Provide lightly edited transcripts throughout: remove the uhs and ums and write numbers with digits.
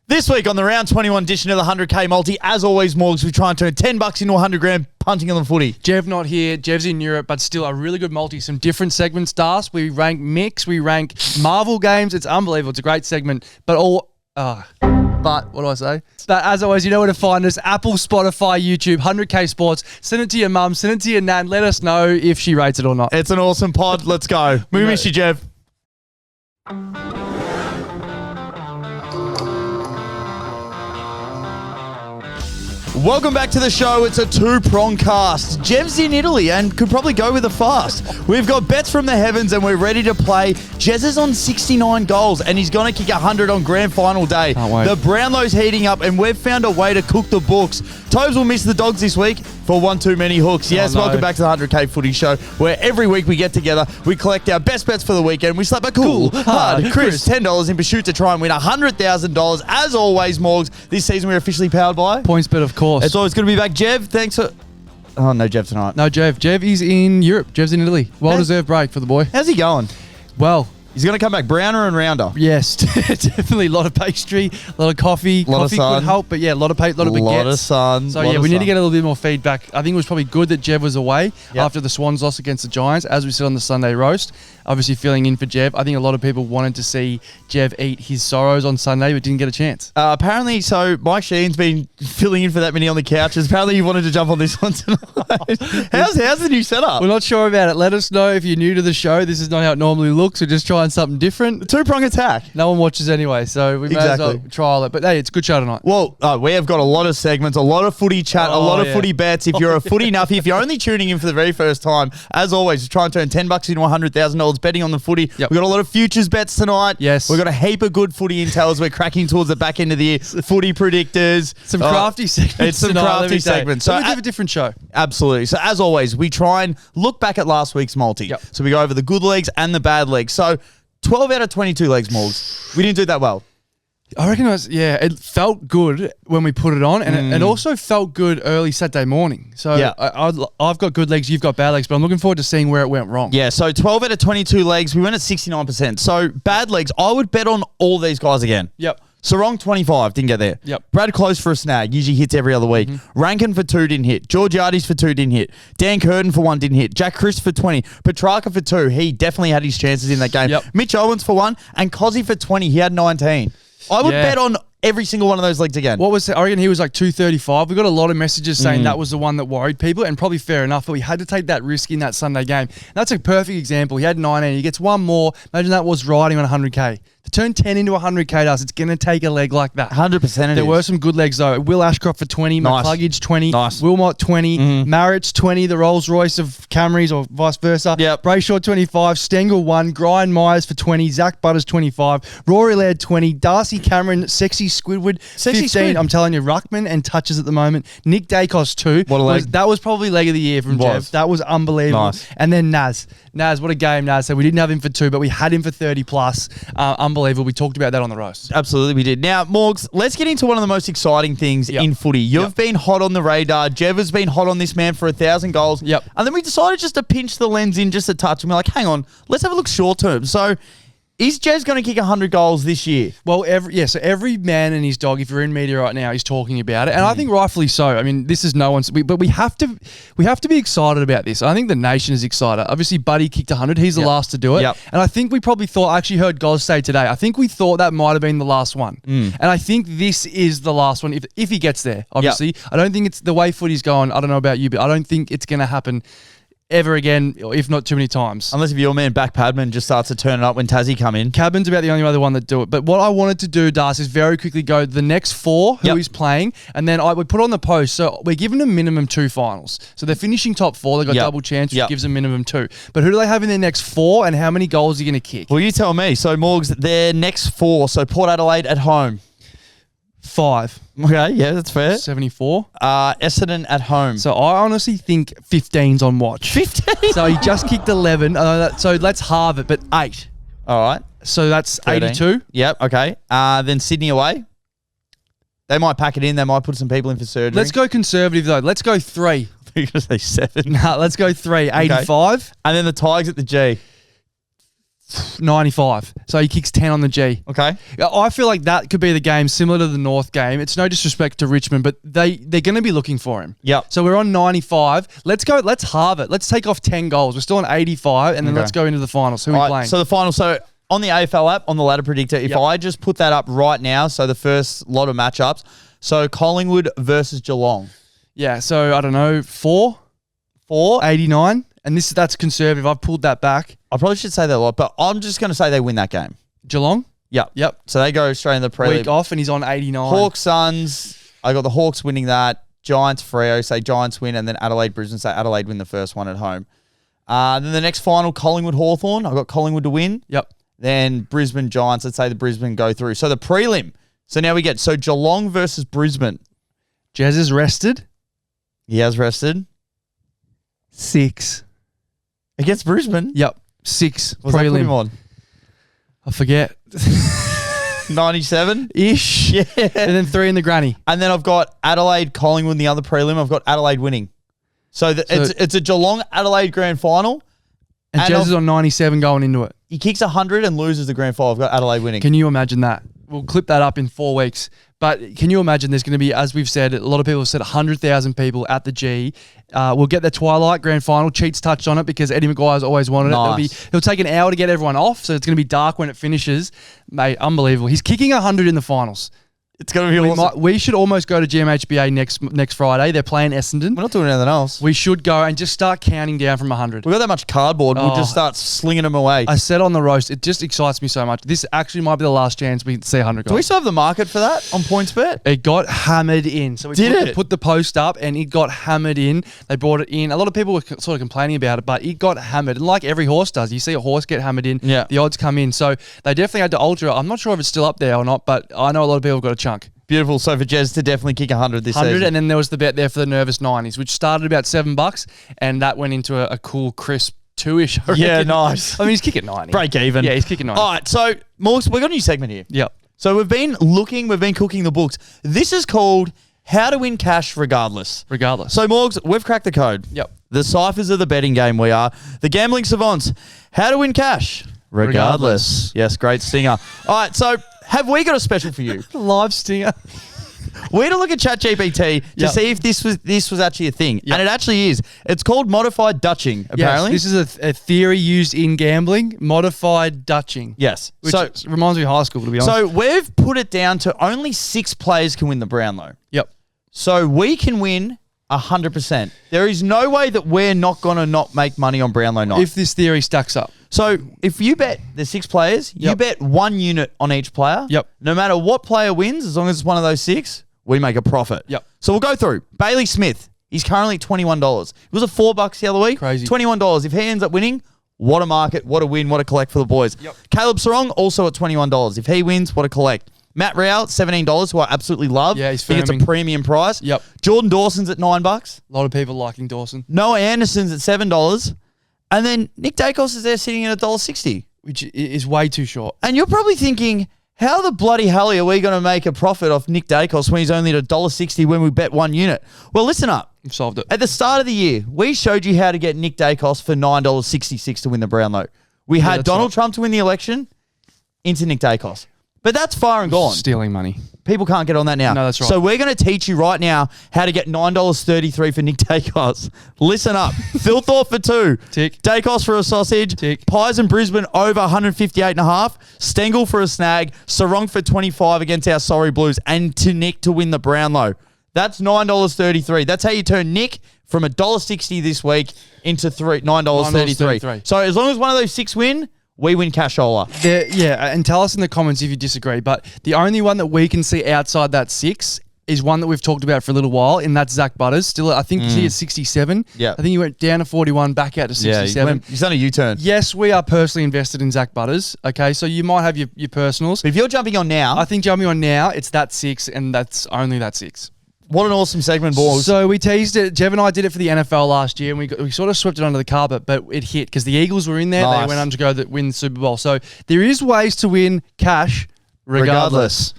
This week on the round 21 edition of the 100k multi, as always, Morgs, we try and turn $10 into 100 grand punting on the footy. Jev not here. Jev's in Europe, but still a really good multi. Some different segments, Das. We rank mix. We rank Marvel games. It's unbelievable. It's a great segment. But what do I say? But as always, you know where to find us. Apple, Spotify, YouTube, 100k Sports. Send it to your mum. Send it to your nan. Let us know if she rates it or not. It's an awesome pod. Let's go. We miss you, Jev. Welcome back to the show. It's a two-prong cast. Jev's in Italy and could probably go with a fast. We've got bets from the heavens and we're ready to play. Jez is on 69 goals and he's going to kick 100 on grand final day. Can't wait. The Brownlow's heating up and we've found a way to cook the books. Tobes will miss the dogs this week for one too many hooks. Yes, welcome back to the 100k footy show where every week we get together, we collect our best bets for the weekend, we slap a cool, hard Chris $10 in pursuit to try and win $100,000. As always, Morgs, this season we're officially powered by PointsBet, of course. It's always going to be back. Jev, thanks for... Oh, no Jev tonight. No, Jev. Jev is in Europe. Jev's in Italy. Well-deserved break for the boy. How's he going? Well... He's going to come back browner and rounder. Yes, definitely. A lot of pastry, a lot of coffee. Coffee could help, but yeah, a lot of baguettes. A lot of sun. So yeah, we need to get a little bit more feedback. I think it was probably good that Jev was away after the Swans loss against the Giants, as we said on the Sunday roast. Obviously filling in for Jev. I think a lot of people wanted to see Jev eat his sorrows on Sunday, but didn't get a chance. Apparently, so Mike Sheen's been filling in for that many on the couches. Apparently, you wanted to jump on this one tonight. How's the new setup? We're not sure about it. Let us know if you're new to the show. This is not how it normally looks. We're just trying something different. Two-prong attack. No one watches anyway, so we may as well trial it. But hey, it's a good show tonight. Well, we have got a lot of segments, a lot of footy chat, a lot of footy bets. If you're a footy nuffy, if you're only tuning in for the very first time, as always, try and turn $10 into $100,000 betting on the footy. Yep. We've got a lot of futures bets tonight. Yes. We've got a heap of good footy intel as we're cracking towards the back end of the year. Footy predictors. Some crafty segments. It's some crafty segments. So we have a different show. Absolutely. So as always, we try and look back at last week's multi. Yep. So we go over the good legs and the bad legs. So 12 out of 22 legs, Morgs. We didn't do that well. I reckon it felt good when we put it on, and it also felt good early Saturday morning. So yeah. I've got good legs, you've got bad legs, but I'm looking forward to seeing where it went wrong. Yeah, so 12 out of 22 legs, we went at 69%. So bad legs, I would bet on all these guys again. Yep. Sarong 25, didn't get there. Yep. Brad Close for a snag, usually hits every other week. Rankin for 2, didn't hit. Georgiades for 2, didn't hit. Dan Curtin for 1, didn't hit. Jack Chris for 20. Petrarca for 2, he definitely had his chances in that game. Yep. Mitch Owens for 1, and Cozzy for 20, he had 19. I would bet on every single one of those legs again. What was I reckon he was like 235. We got a lot of messages saying that was the one that worried people, and probably fair enough, but we had to take that risk in that Sunday game. And that's a perfect example. He had 19. He gets one more. Imagine that was riding on 100k. To turn 10 into 100k, it's going to take a leg like that. 100% There were some good legs, though. Will Ashcroft for 20, McCluggage 20, Wilmot 20, Marriott 20, the Rolls Royce of Camrys or vice versa. Yep. Brayshaw 25, Stengel 1, Brian Myers for 20, Zach Butters 25, Rory Laird 20, Darcy Cameron, Sexy Squidward 15. I'm telling you, Ruckman and touches at the moment. Nick Dacos 2. What a leg. That was probably leg of the year from Jev. That was unbelievable. Nice. And then Naz, what a game, Naz. So we didn't have him for 2, but we had him for 30 plus. Unbelievable. We talked about that on the roast. Absolutely, we did. Now, Morgs, let's get into one of the most exciting things in footy. You've been hot on the radar. Jev has been hot on this man for 1,000 goals. Yep. And then we decided just to pinch the lens in just a touch. And we're like, hang on, let's have a look short term. So, is Jez going to kick 100 goals this year? Well, so every man and his dog, if you're in media right now, is talking about it, and I think rightfully so. I mean, this is no one's, but we have to be excited about this. I think the nation is excited. Obviously, Buddy kicked 100; he's the last to do it, and I think we probably thought. I actually heard Goz say today. I think we thought that might have been the last one, and I think this is the last one if he gets there. Obviously, I don't think it's the way footy's going. I don't know about you, but I don't think it's going to happen ever again, if not too many times. Unless if your man Back Padman just starts to turn it up when Tassie come in. Cadman's about the only other one that do it. But what I wanted to do, Das, is very quickly go the next 4 who he's playing, and then we put on the post. So we're giving them minimum 2 finals. So they're finishing top 4. They've got double chance, which gives them minimum 2. But who do they have in their next 4, and how many goals are you going to kick? Well, you tell me. So Morgs, their next 4. So Port Adelaide at home. 5. Okay, yeah, that's fair. 74. Essendon at home. So I honestly think 15's on watch. 15? So he just kicked 11. So let's halve it, but 8. All right. So that's 13. 82. Yep, okay. Then Sydney away. They might pack it in. They might put some people in for surgery. Let's go conservative, though. Let's go 3. You're going to say 7. No, let's go 3. 85. And then the Tigers at the G. 95. So he kicks 10 on the G. Okay. I feel like that could be the game similar to the North game. It's no disrespect to Richmond, but they're going to be looking for him. Yep. So we're on 95. Let's halve it. Let's take off 10 goals. We're still on 85, and then let's go into the finals. Who are we playing? So the final. So on the AFL app, on the ladder predictor, if I just put that up right now, so the first lot of matchups, so Collingwood versus Geelong. Yeah, so I don't know, 4? 89. And that's conservative. I've pulled that back. I probably should say that a lot, but I'm just going to say they win that game. Geelong? Yep. So they go straight in the prelim. Week off, and he's on 89. Hawks, Suns. I got the Hawks winning that. Giants, Freo, say Giants win, and then Adelaide, Brisbane, say Adelaide win the first one at home. Then the next final, Collingwood, Hawthorn. I got Collingwood to win. Yep. Then Brisbane, Giants. Let's say the Brisbane go through. So the prelim. So now we get Geelong versus Brisbane. Jez is rested. He has rested. 6. Against Brisbane? Yep. 6. Was that put him prelim. on? I forget. 97-ish. Yeah. And then 3 in the granny. And then I've got Adelaide, Collingwood in the other prelim. I've got Adelaide winning. So it's a Geelong-Adelaide grand final. And Jez is on 97 going into it. He kicks 100 and loses the grand final. I've got Adelaide winning. Can you imagine that? We'll clip that up in 4 weeks. But can you imagine there's going to be, as we've said, a lot of people have said 100,000 people at the G. We'll get the Twilight grand final. Cheats touched on it because Eddie McGuire's always wanted it. It'll take an hour to get everyone off, so it's going to be dark when it finishes. Mate, unbelievable. He's kicking 100 in the finals. It's going to be awesome. We should almost go to GMHBA next Friday. They're playing Essendon. We're not doing anything else. We should go and just start counting down from 100. We've got that much cardboard. We'll just start slinging them away. I said on the roast, it just excites me so much. This actually might be the last chance we see 100 goals. Do we still have the market for that on PointsBet? It got hammered in. So we put the post up and it got hammered in. They brought it in. A lot of people were sort of complaining about it, but it got hammered. And like every horse does, you see a horse get hammered in, the odds come in. So they definitely had to alter it. I'm not sure if it's still up there or not, but I know a lot of people have got a chunk. Beautiful. So for Jez to definitely kick 100 this season. And then there was the bet there for the nervous 90s, which started about $7, and that went into a cool, crisp 2-ish. Yeah, nice. I mean, he's kicking 90. Break even. Yeah, he's kicking 90. All right, so, Morgs, we've got a new segment here. Yep. So we've been cooking the books. This is called How to Win Cash Regardless. So, Morgs, we've cracked the code. Yep. The ciphers of the betting game we are. The gambling savants. How to win cash regardless. Yes, great stinger. All right, so have we got a special for you? Live stinger. We had to look at ChatGPT to see if this was actually a thing. And it actually is. It's called modified Dutching, apparently. Yes, this is a theory used in gambling, modified Dutching. Yes. Which reminds me of high school, to be honest. So we've put it down to only 6 players can win the Brownlow. Yep. So we can win 100%. There is no way that we're not going to not make money on Brownlow night. If this theory stacks up. So if you bet there's 6 players, you bet 1 unit on each player. Yep. No matter what player wins, as long as it's one of those 6, we make a profit. Yep. So we'll go through. Bailey Smith, he's currently $21. It was a $4 the other week. Crazy. $21. If he ends up winning, what a market, what a win, what a collect for the boys. Yep. Caleb Sarong, also at $21. If he wins, what a collect. Matt Rao, $17, who I absolutely love. Yeah, he's I think it's a firming. premium price. Yep. Jordan Dawson's at $9. A lot of people liking Dawson. Noah Anderson's at $7. And then Nick Dacos is there sitting at $1.60. Which is way too short. And you're probably thinking, how the bloody hell are we going to make a profit off Nick Dacos when he's only at $1.60 when we bet 1 unit? Well, listen up. We've solved it. At the start of the year, we showed you how to get Nick Dacos for $9.66 to win the Brownlow. We had Donald Trump to win the election into Nick Dacos. But that's far and gone. Stealing money. People can't get on that now. No, that's right. So we're going to teach you right now how to get $9.33 for Nick Dacos. Listen up. Philthorpe for 2. Tick. Dacos for a sausage. Tick. Pies in Brisbane over 158.5. Stengel for a snag. Sarong for 25 against our Sorry Blues. And to Nick to win the Brownlow. That's $9.33. That's how you turn Nick from $1.60 this week into $9.33. So as long as one of those 6 win, we win cashola. Yeah, and tell us in the comments if you disagree. But the only one that we can see outside that 6 is one that we've talked about for a little while, and that's Zach Butters. Still, I think he's at 67. Yeah. I think he went down to 41, back out to 67. He's done a U-turn. Yes, we are personally invested in Zach Butters. Okay, so you might have your personals. But if you're jumping on now, I think jumping on now, it's that 6, and that's only that 6. What an awesome segment, boys. So we teased it. Jev and I did it for the NFL last year, and we sort of swept it under the carpet, but it hit because the Eagles were in there. Nice. They went on to go win the Super Bowl. So there is ways to win cash regardless.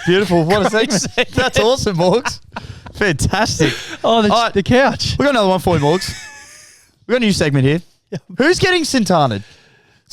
Beautiful. What a segment. That's awesome, Morgs. Fantastic. Oh, the couch. We got another one for you, Morgs. We got a new segment here. Who's getting Santanaed?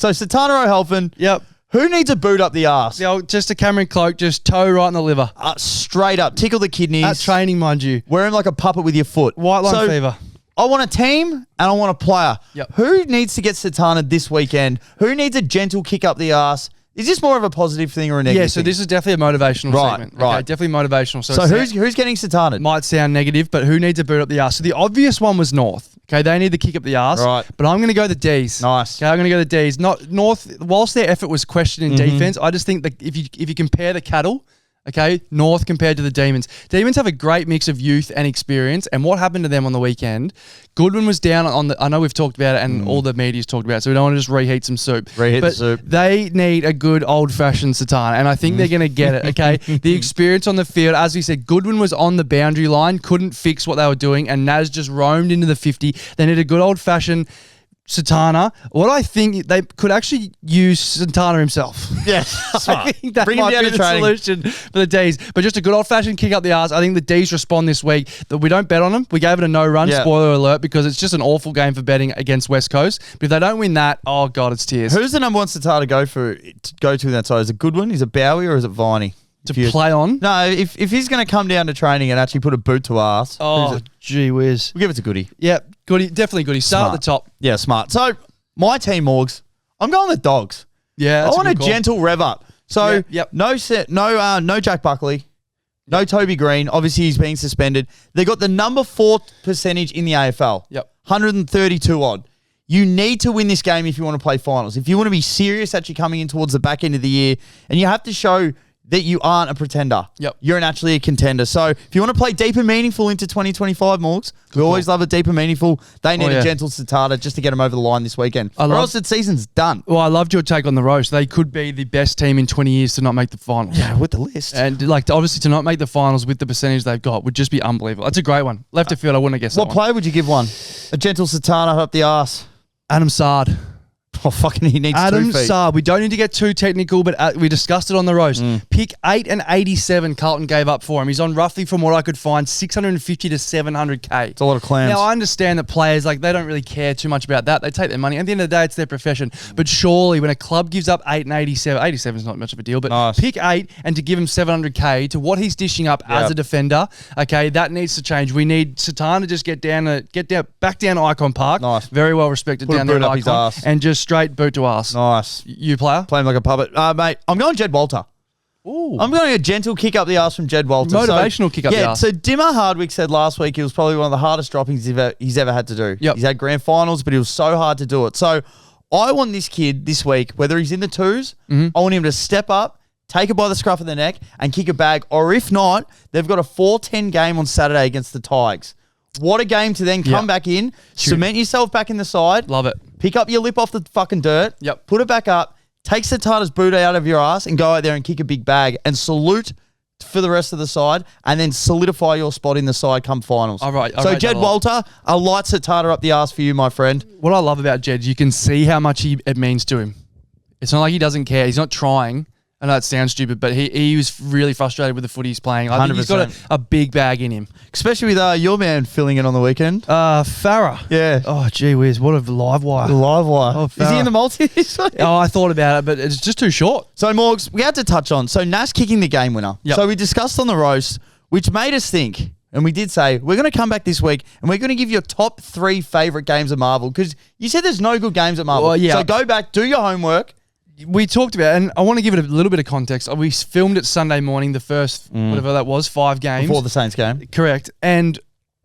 So Satana O'Helphin. Yep. Who needs a boot up the arse? Just a Cameron Cloak, just toe right in the liver. Straight up. Tickle the kidneys. At training, mind you. Wear him like a puppet with your foot. White line fever. I want a team and I want a player. Yep. Who needs to get Satana this weekend? Who needs a gentle kick up the arse? Is this more of a positive thing or a negative thing? So this is definitely a motivational segment. Right. Okay, definitely motivational. So who's getting Satana? Might sound negative, but who needs a boot up the arse? So the obvious one was North. Okay, they need the kick up the arse. Right. But I'm going to go the D's. Nice. Okay, I'm going to go the D's. Not North. Whilst their effort was questioned in defense, I just think that if you compare the cattle, okay, North compared to the Demons. Demons have a great mix of youth and experience. And what happened to them on the weekend? Goodwin was down on the. I know we've talked about it, and all the media's talked about it, so we don't want to just reheat some soup. The soup. They need a good old-fashioned Satana, and I think they're going to get it. Okay, the experience on the field, as we said, Goodwin was on the boundary line, couldn't fix what they were doing, and Naz just roamed into the 50. They need a good old-fashioned Satana. What I think they could actually use Satana himself. Yes, I think that Bring him might down be to the training. solution for the D's. But just a good old-fashioned kick up the arse. I think the D's respond this week. That we don't bet on them. We gave it a no run, spoiler alert, because it's just an awful game for betting against West Coast. But if they don't win that, oh God, it's tears. Who's the number one Satana to go to in that side? Is it Goodwin? Is it Bowie or is it Viney? To play on? No, if he's going to come down to training and actually put a boot to arse. Oh, gee whiz. We'll give it to Goody. Yep, Goody. Definitely Goody. Start at the top. Yeah, smart. So, my team, Morgs, I'm going the Dogs. Yeah, I want a gentle rev up. So, no Jack Buckley, no Toby Green. Obviously, he's being suspended. They got the number 4 percentage in the AFL. Yep. 132 odd. You need to win this game if you want to play finals. If you want to be serious actually coming in towards the back end of the year, and you have to show that you aren't a pretender. Yep. You're actually a contender. So if you want to play deep and meaningful into 2025, Morgs, we always love it deep and meaningful. They need a gentle Satana just to get them over the line this weekend. Or else the season's done. Well, I loved your take on the roast. They could be the best team in 20 years to not make the finals. Yeah, with the list. And obviously to not make the finals with the percentage they've got would just be unbelievable. That's a great one. Left of field, I wouldn't have guessed that What player would you give one? A gentle Satana up the arse. Adam Sard. Oh, fucking he needs 2 Adam feet. Sard. We don't need to get too technical, but we discussed it on the roast. Pick 8 and 87 Carlton gave up for him. He's on roughly, from what I could find, 650 to 700K. It's a lot of clams. Now, I understand that players, they don't really care too much about that. They take their money. At the end of the day, it's their profession. But surely, when a club gives up 8 and 87, 87 is not much of a deal, but pick 8 and to give him 700K to what he's dishing up as a defender, okay, that needs to change. We need Satana to just get back down to Icon Park. Nice. Very well respected Put down a there boot at up his Icon. arse. And just straight boot to arse. Nice. You player? Play him like a puppet. Mate, I'm going Jed Walter. Ooh. I'm going a gentle kick up the arse from Jed Walter. Motivational kick up the arse. So Dimmer Hardwick said last week it was probably one of the hardest droppings he's ever had to do. Yep. He's had grand finals, but it was so hard to do it. So I want this kid this week, whether he's in the twos, I want him to step up, take it by the scruff of the neck, and kick a bag. Or if not, they've got a 4-10 game on Saturday against the Tigers. What a game to then come back in, cement yourself back in the side. Love it. Pick up your lip off the fucking dirt. Yep. Put it back up. Take Satana's boot out of your ass and go out there and kick a big bag and salute for the rest of the side and then solidify your spot in the side come finals. All right. So Jed Walter, a light Satana up the ass for you, my friend. What I love about Jed, you can see how much it means to him. It's not like he doesn't care. He's not trying. I know it sounds stupid, but he was really frustrated with the footy he's playing. I think he's got a big bag in him. Especially with your man filling in on the weekend. Farah. Yeah. Oh, gee whiz. What a live wire. Live wire. Oh, is he in the multi this week? Oh, I thought about it, but it's just too short. So, Morgs, we had to touch on. So, Nash kicking the game winner. Yep. So, we discussed on the roast, which made us think, and we did say, we're going to come back this week and we're going to give you your top 3 favourite games at Marvel because you said there's no good games at Marvel. Well, yeah. So, go back, do your homework. We talked about it, and I want to give it a little bit of context. We filmed it Sunday morning, the first, whatever that was, 5 games. Before the Saints game. Correct. And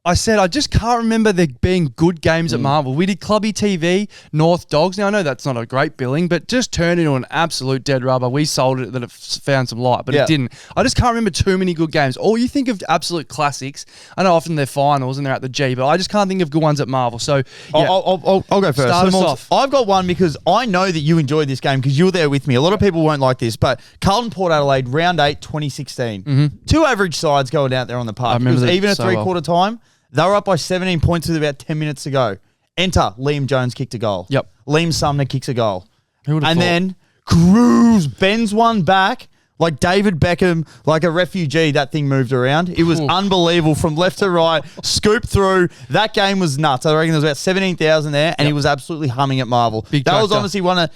I said, I just can't remember there being good games at Marvel. We did Clubby TV, North Dogs. Now, I know that's not a great billing, but just turned into an absolute dead rubber. We sold it that it found some light, but it didn't. I just can't remember too many good games. Or you think of absolute classics. I know often they're finals and they're at the G, but I just can't think of good ones at Marvel. So, yeah. I'll go first. Start us off. I've got one because I know that you enjoyed this game because you were there with me. A lot of people won't like this, but Carlton Port Adelaide, round 8, 2016. 2 average sides going out there on the park. It was even a three-quarter time. They were up by 17 points with about 10 minutes to go. Enter, Liam Jones kicked a goal. Yep. Liam Sumner kicks a goal. Who would have thought? Then Cruz bends one back like David Beckham, like a refugee. That thing moved around. It was unbelievable from left to right, scooped through. That game was nuts. I reckon there was about 17,000 there, and he was absolutely humming at Marvel. That was honestly one of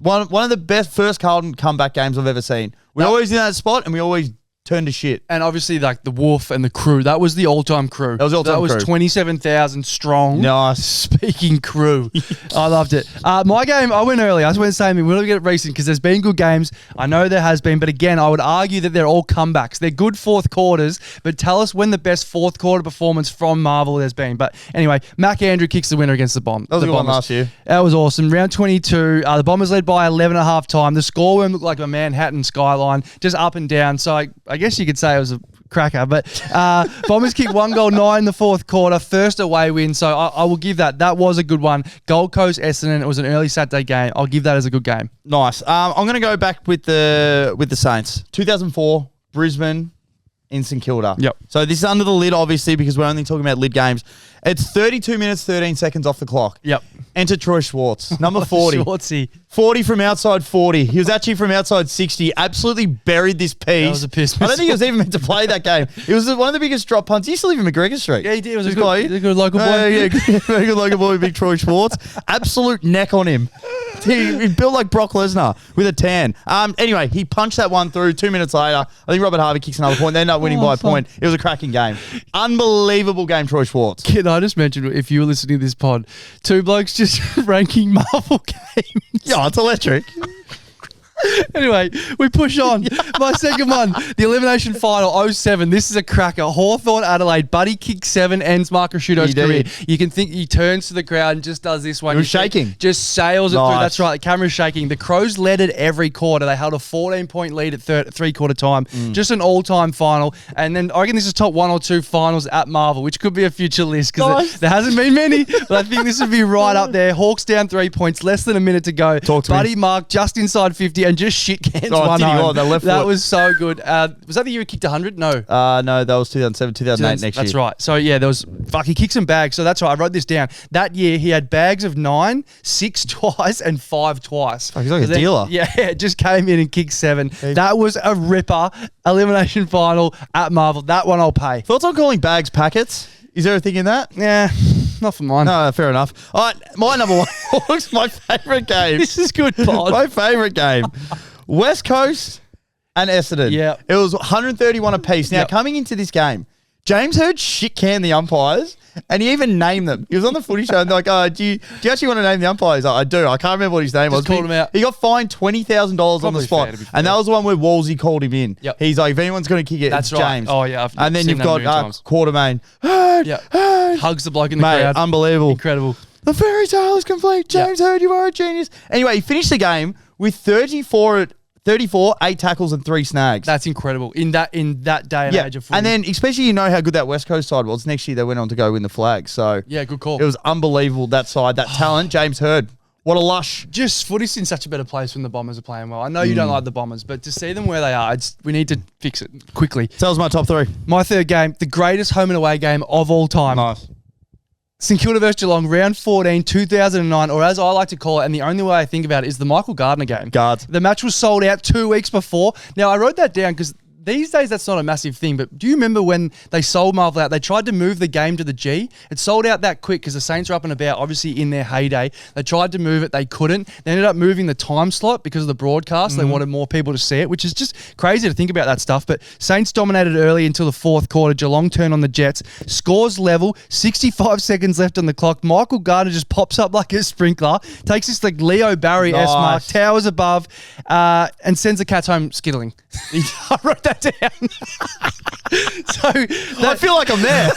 One of the best first Carlton comeback games I've ever seen. We're always in that spot and we always turn to shit. And obviously, like, the Wolf and the crew, that was the all-time crew. That was the all-time crew. That was 27,000 strong. Nice. Speaking crew. I loved it. My game, I went early. I just went saying, we're going to get it recent because there's been good games. I know there has been, but again, I would argue that they're all comebacks. They're good fourth quarters, but tell us when the best fourth quarter performance from Marvel there's been. But anyway, Mac Andrew kicks the winner against the Bomb. That was a good one last year. That was awesome. Round 22, the Bombers led by 11 at half time. The score looked like a Manhattan skyline, just up and down. So I guess you could say it was a cracker, but Bombers kicked 1 goal, 9 in the fourth quarter, first away win. So I will give that. That was a good one. Gold Coast, Essendon. It was an early Saturday game. I'll give that as a good game. Nice. I'm going to go back with the Saints. 2004, Brisbane in St Kilda. Yep. So this is under the lid, obviously, because we're only talking about lid games. It's 32 minutes, 13 seconds off the clock. Yep. Enter Troy Schwartz, number 40. Schwartzy. 40 from outside 40. He was actually from outside 60. Absolutely buried this piece. That was a piss. I don't think he was even meant to play that game. It was one of the biggest drop punts. He used to live in McGregor Street. Yeah, he did. It was a good local boy. Yeah, very good local boy, big Troy Schwartz. Absolute neck on him. He built like Brock Lesnar with a tan. Anyway, he punched that one through 2 minutes later. I think Robert Harvey kicks another point. They end up winning by a point. It was a cracking game. Unbelievable game, Troy Schwartz. Can I just mention, if you were listening to this pod, two blokes just ranking Marvel games. Yeah, it's electric. Anyway, we push on. My second one, the elimination final, 07. This is a cracker. Hawthorn Adelaide. Buddy kick 7, ends Mark Rasciuto's career. You can think he turns to the crowd and just does this one. He was shaking. Just sails it through. That's right. The camera's shaking. The Crows led it every quarter. They held a 14-point lead at three-quarter time. Just an all-time final. And then I reckon this is top 1 or 2 finals at Marvel, which could be a future list because there hasn't been many. But I think this would be right up there. Hawks down 3 points, less than a minute to go. Talk to Buddy Mark just inside 50 and just shit cans one home. That was so good. Was that the year he kicked 100? No. No, that was 2007, 2008 next year. That's right. So yeah, he kicked some bags. So that's right. I wrote this down. That year he had bags of 9, 6 twice, and 5 twice. He's like a dealer. Yeah, just came in and kicked 7. That was a ripper. Elimination final at Marvel. That one I'll pay. Thoughts on calling bags packets? Is there a thing in that? Yeah. Not for mine. No, fair enough. All right, my number 1 was my favourite game. This is good, pod. My favourite game. West Coast and Essendon. Yeah. It was 131 apiece. Now, coming into this game, James Hird shit canned the umpires and he even named them. He was on the footy show and they're like, do you actually want to name the umpires? I do. I can't remember what his name was. Called him out. He got fined $20,000 on the spot. And that was the one where Wolsey called him in. Yep. He's like, if anyone's going to kick it, it's James. Oh, yeah. And then you've got Quartermain. Hugs the bloke in the crowd. Unbelievable. Incredible. The fairy tale is complete. James Hird, you are a genius. Anyway, he finished the game with 34, 8 tackles and 3 snags. That's incredible in that day and age of footy. And then, especially how good that West Coast side was. Next year, they went on to go win the flag. So yeah, good call. It was unbelievable, that side, that talent. James Hird, what a lush. Just footy's in such a better place when the Bombers are playing well. I know you don't like the Bombers, but to see them where they are, we need to fix it quickly. So that was my top 3. My third game, the greatest home and away game of all time. Nice. St Kilda versus Geelong, round 14, 2009, or as I like to call it, and the only way I think about it is the Michael Gardner game. Guards. The match was sold out 2 weeks before. Now, I wrote that down because these days that's not a massive thing, but do you remember when they sold Marvel out? They tried to move the game to the G. It sold out that quick because the Saints were up and about, obviously in their heyday. They tried to move it. They couldn't. They ended up moving the time slot because of the broadcast. They wanted more people to see it, which is just crazy to think about that stuff. But Saints dominated early until the fourth quarter. Geelong turned on the Jets. Scores level. 65 seconds left on the clock. Michael Gardner just pops up like a sprinkler. Takes this like Leo Barry-esque mark. Towers above and sends the Cats home skittling. I wrote that down. I feel like I'm there.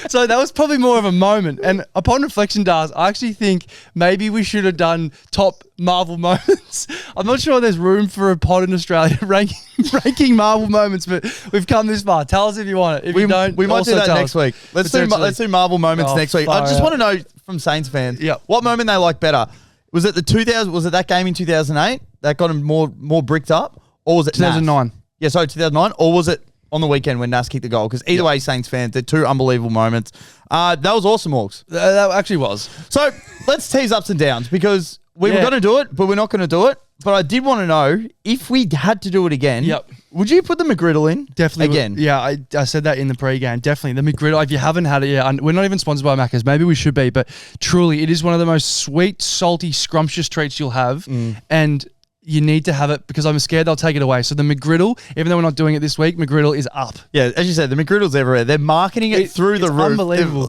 So that was probably more of a moment. And upon reflection, Dars, I actually think maybe we should have done top Marvel moments. I'm not sure there's room for a pod in Australia ranking Marvel moments, but we've come this far. Tell us if you want it. If you don't, we might do that next week. Let's do Marvel moments next week. I just want to know from Saints fans, what moment they like better. Was it that game in 2008 that got him more bricked up? Or was it 2009? Yeah, sorry, 2009. Or was it on the weekend when Nas kicked the goal? Because either way, Saints fans, they're 2 unbelievable moments. That was awesome, Morgs. That actually was. So let's tease ups and downs because we were going to do it, but we're not going to do it. But I did want to know, if we had to do it again, would you put the McGriddle in? Definitely. Again. Yeah, I said that in the pre-game. Definitely. The McGriddle, if you haven't had it, we're not even sponsored by Macca's. Maybe we should be, but truly, it is one of the most sweet, salty, scrumptious treats you'll have. And you need to have it because I'm scared they'll take it away. So the McGriddle, even though we're not doing it this week, McGriddle is up. Yeah, as you said, the McGriddle's everywhere. They're marketing it through the roof. Unbelievable.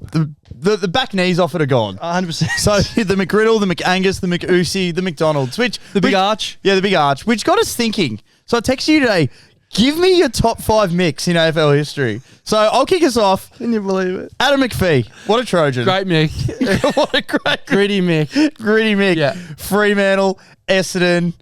The back knees off it are gone. 100%. So the McGriddle, the McAngus, the McUsi, the McDonald's, the Big Arch. Yeah, the Big Arch, which got us thinking. So I texted you today, give me your top 5 mix in AFL history. So I'll kick us off. Can you believe it? Adam McPhee. What a Trojan. Great Mick. What a great. Gritty Mick. Gritty Mick. Yeah. Fremantle, Essendon.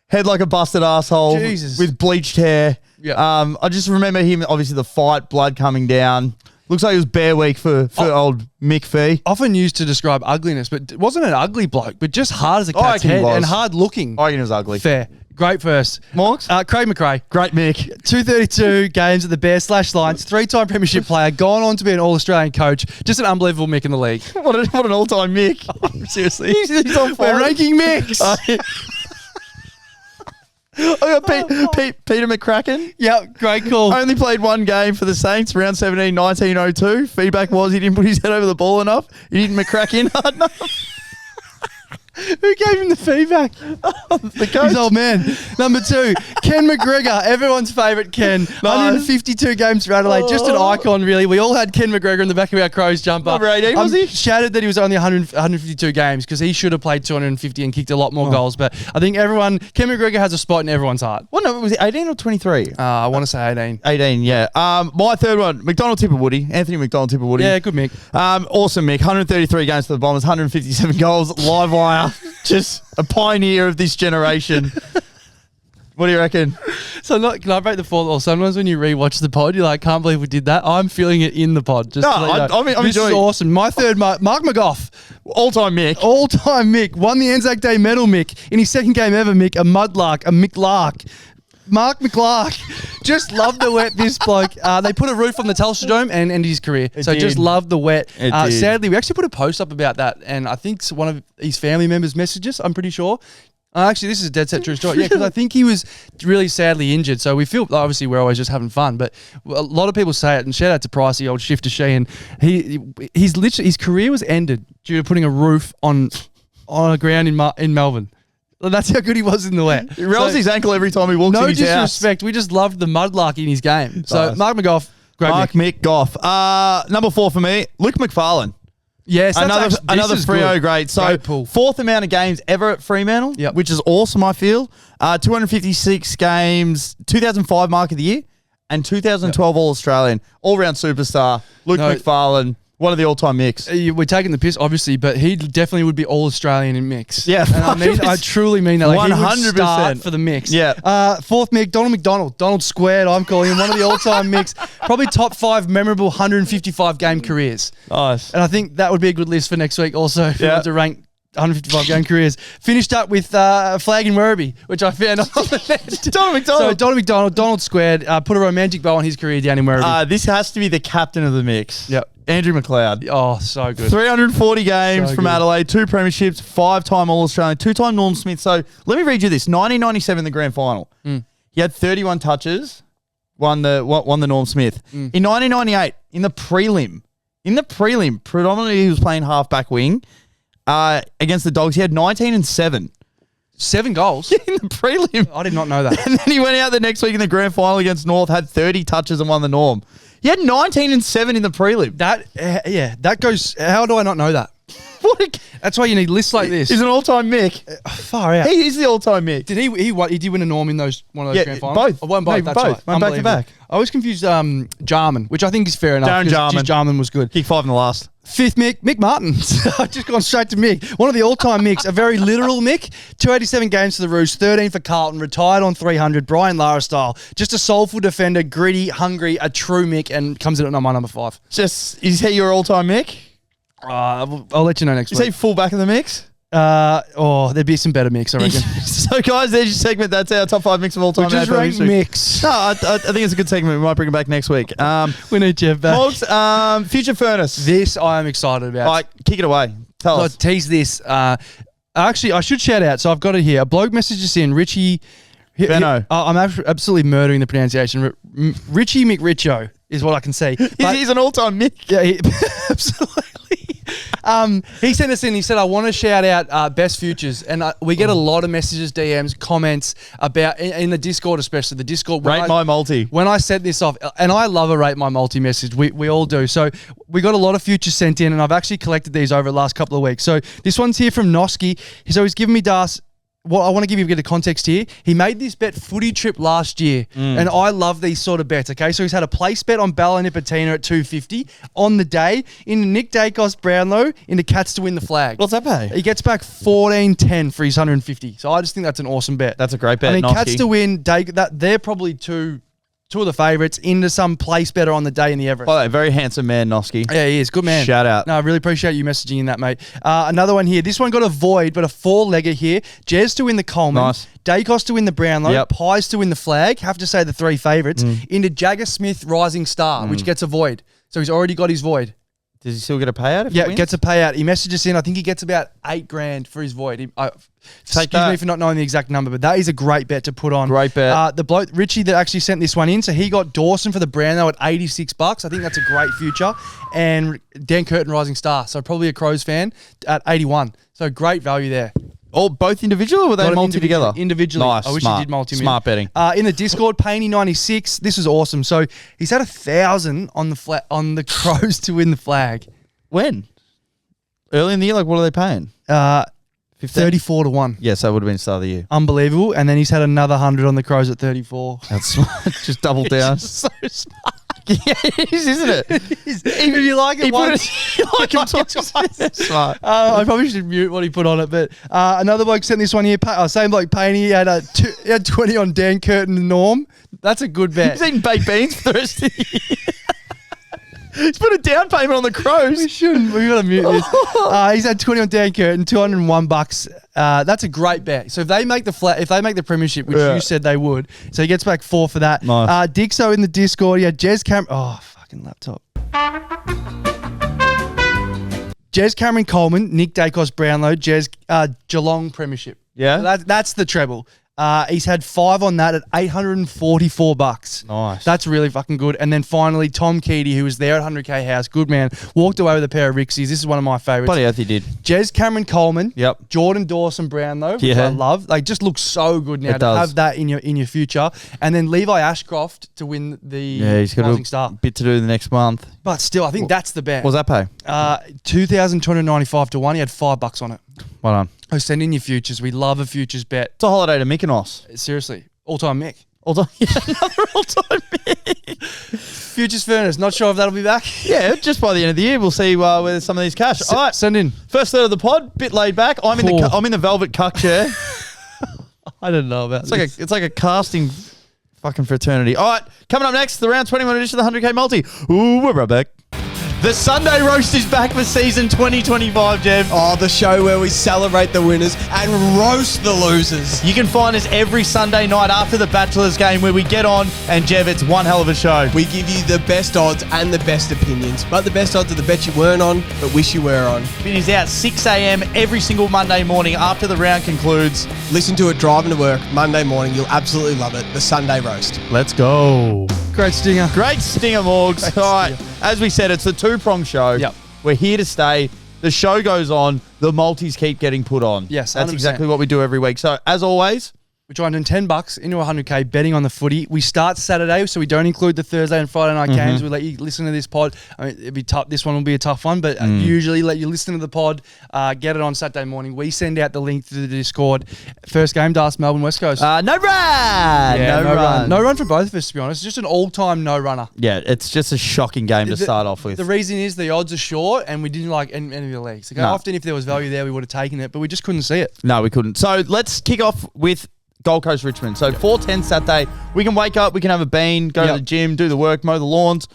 Head like a busted asshole with bleached hair. Yeah. I just remember him, obviously the fight, blood coming down. Looks like it was bear week for old Mick Fee. Often used to describe ugliness, but it wasn't an ugly bloke, but just hard as a cat's head and hard looking. I reckon it was ugly. Fair. Great first. Morgs? Craig McRae. Great Mick. 232 games at the Bears/Lions, 3-time premiership player, gone on to be an All-Australian coach. Just an unbelievable Mick in the league. What an all-time Mick. Seriously. He's on fire. We're ranking Micks. I got Peter McCracken. Yep, great call. Only played one game for the Saints, round 17, 1902. Feedback was he didn't put his head over the ball enough. He didn't McCrack in hard enough. Who gave him the feedback? The coach. His old man. Number 2, Ken McGregor. Everyone's favourite Ken. 152 games for Adelaide. Just an icon, really. We all had Ken McGregor in the back of our Crows jumper. Number 18, was he? Shattered that he was only 152 games because he should have played 250 and kicked a lot more goals. But I think Ken McGregor has a spot in everyone's heart. What no, was it 18 or 23? I want to say 18. 18, yeah. My third one, McDonald Tipper Woody. Anthony McDonald Tipper Woody. Yeah, good Mick. Awesome Mick. 133 games for the Bombers, 157 goals, live wire. Just a pioneer of this generation. What do you reckon? So can I break the fourth wall? Sometimes when you rewatch the pod, you're like, can't believe we did that. I'm feeling it in the pod. Just I'm this is awesome. My third, Mark McGough. All-time Mick. All-time Mick. Won the Anzac Day medal, Mick. In his second game ever, Mick. A mudlark. A McLark. Mark McLark. Just love the wet, this bloke. They put a roof on the Telstra Dome and ended his career. Just love the wet. Sadly, we actually put a post up about that, and I think one of his family members messaged us, I'm pretty sure. Actually, this is a dead set true story. Yeah, because I think he was really sadly injured. So we feel, obviously, we're always just having fun, but a lot of people say it, and shout out to Pricey, old Shifter Sheehan. His career was ended due to putting a roof on a ground in Melbourne. That's how good he was in the wet. He rolls his ankle every time he walks in his house. No disrespect. We just loved the mudlark in his game. So, nice. Mark McGough, great Mark McGough. Number 4 for me, Luke McFarlane. Yes, another Freo great. So, fourth amount of games ever at Fremantle, which is awesome, I feel. 256 games, 2005 mark of the year, and 2012 All-Australian. All-round superstar, Luke McFarlane. One of the all-time mix. We're taking the piss, obviously, but he definitely would be all-Australian in mix. Yeah. And I truly mean that. Like, 100%. He would start for the mix. Yeah. Fourth Mick, Donald McDonald. Donald squared, I'm calling him one of the all-time mix. Probably top 5 memorable 155 game careers. Nice. And I think that would be a good list for next week also if we want to rank 155 game careers. Finished up with Flag in Werribee, which I found on the net. Donald McDonald. So Donald McDonald, Donald squared, put a romantic bow on his career down in Werribee. This has to be the captain of the mix. Yep. Andrew McLeod. Oh, so good. 340 games from Adelaide, 2 premierships, 5-time All-Australian, 2-time Norm Smith. So let me read you this. 1997, the grand final. He had 31 touches, won the Norm Smith. In 1998, in the prelim, predominantly he was playing half-back wing against the Dogs. He had 19 and 7. 7 goals? In the prelim. I did not know that. And then he went out the next week in the grand final against North, had 30 touches and won the Norm. He had 19 and 7 in the prelim. That goes. How do I not know that? That's why you need lists like this. He's an all-time Mick. Far out. He is the all-time Mick. Did he did win a Norm in one of those grand finals? Both. One both. That's right. One back to back. I always confused Jarman, which I think is fair enough. Darren Jarman. Jarman was good. Kick 5 in the last. Fifth Mick Martin. I've just gone straight to Mick. One of the all-time Micks, a very literal Mick. 287 games for the Roos, 13 for Carlton, retired on 300, Brian Lara style. Just a soulful defender, gritty, hungry, a true Mick, and comes in at my number 5. Is he your all-time Mick? I'll let you know next week. Is he full back in the mix? There'd be some better mix, I reckon. So, guys, there's your segment. That's our top 5 mix of all time. We just rank mix. No, I think it's a good segment. We might bring it back next week. We need Jeff back. Morgs, Future Furnace. This I am excited about. All right, kick it away. Tell us. Tease this. Actually, I should shout out. So I've got it here. A bloke messaged us in, Richie. Benno. I'm absolutely murdering the pronunciation. Richie McRicho is what I can say. He's an all-time Mick. Yeah, absolutely. He sent us in. He said, "I want to shout out best futures," and we get a lot of messages, DMs, comments about in the Discord, especially the Discord. Rate my multi. When I set this off, and I love a rate my multi message. We all do. So we got a lot of futures sent in, and I've actually collected these over the last couple of weeks. So this one's here from Noski. So he's given me Das. Well, I want to give you a bit of context here. He made this bet footy trip last year, and I love these sort of bets, okay? So he's had a place bet on Ballinipatina at 250 on the day, in Nick Dacos Brownlow, into Cats to win the flag. What's that pay? He gets back 14.10 for his 150. So I just think that's an awesome bet. That's a great bet, I mean, Noski. Cats to win, they're probably two of the favourites into some place better on the day in the Everest. By the way, very handsome man, Noski. Yeah, he is. Good man. Shout out. No, I really appreciate you messaging in that, mate. Another one here. This one got a void, but a four-legger here. Jez to win the Coleman. Nice. Dacos to win the Brownlow. Yep. Pies to win the flag. Have to say the three favourites. Into Jagger Smith Rising Star, which gets a void. So he's already got his void. Does he still get a payout if he wins? Gets a payout. He messages in. I think he gets about $8,000 for his void. Excuse me for not knowing the exact number, but that is a great bet to put on. Great bet. The bloke Richie that actually sent this one in, so he got Dawson for the Brownlow at $86. I think that's a great future, and Dan Curtin Rising Star. So probably a Crows fan at 81. So great value there. All both individual or were they Got 'em multi together? Individually. Nice. I wish smart. he did multi. Smart betting. In the Discord, Paney 96. This is awesome. So he's had 1,000 on the Crows to win the flag. When? Early in the year, like what are they paying? 34 to 1. Yes, that would have been start of the year. Unbelievable. And then he's had another 100 on the Crows at 34. That's smart. Just double down. So smart. Yeah, it is, isn't it? Even you like it once, you like him twice. Smart. I probably should mute what he put on it. But another bloke sent this one here. Same bloke, Paney. He had 20 on Dan Curtin and Norm. That's a good bet. He's eating baked beans for the rest of the year. He's put a down payment on the Crows. We shouldn't. We've got to mute this. He's had 20 on Dan Curtin, $201. That's a great bet. So if they make the premiership, which you said they would, so he gets back 4 for that. Nice. Dixo in the Discord. Yeah, Jez Cameron. Oh, fucking laptop. Jez Cameron Coleman, Nick Dacos Brownlow, Geelong premiership. Yeah. So that's the treble. He's had 5 on that at $844. Nice. That's really fucking good. And then finally, Tom Keaty, who was there at 100K House, good man, walked away with a pair of Rixies. This is one of my favourites. Bloody oath he did. Jez Cameron Coleman. Yep. Jordan Dawson Brownlow, which I love. Like, just looks so good now It to does. have that in your future. And then Levi Ashcroft to win the He's got Rising a Star. bit to do the next month. But still, I think that's the bet. What was that pay? 2,295 to 1. He had $5 on it. Well done. Oh, send in your futures. We love a futures bet. It's a holiday to Mykonos. Seriously. All-time Mick. Another all-time Mick. Futures Furnace. Not sure if that'll be back. Yeah, just by the end of the year, we'll see where there's some of these cash. All right. Send in. First third of the pod, bit laid back. I'm in the velvet cuck chair. I don't know about It's like a casting fucking fraternity. All right, coming up next, the round 21 edition of the 100K multi. Ooh, we're right back. The Sunday Roast is back for season 2025, Jev. Oh, the show where we celebrate the winners and roast the losers. You can find us every Sunday night after the Bachelor's game where we get on, and Jev, it's one hell of a show. We give you the best odds and the best opinions, but the best odds are the bets you weren't on, but wish you were on. It is out 6 a.m. every single Monday morning after the round concludes. Listen to it driving to work Monday morning. You'll absolutely love it. The Sunday Roast. Let's go. Great stinger. Great stinger, Morgs. All right, as we said, it's a two-prong show. Yep. We're here to stay. The show goes on. The multis keep getting put on. Yes, That's 100%. exactly what we do every week. So, as always, We're trying to do $10 into 100K betting on the footy. We start Saturday, so we don't include the Thursday and Friday night games. We let you listen to this pod. I mean, it'd be tough. This one will be a tough one, but usually let you listen to the pod, get it on Saturday morning. We send out the link to the Discord. First game, Das Melbourne West Coast. no run. Yeah, no run. No run for both of us, to be honest. Just an all-time no-runner. Yeah, it's just a shocking game to start off with. The reason is the odds are short, and we didn't like any of the leagues. Like, often, if there was value there, we would have taken it, but we just couldn't see it. No, we couldn't. So let's kick off with Gold Coast Richmond. So 4:10 Saturday, we can wake up, we can have a bean, go to the gym, do the work, mow the lawns,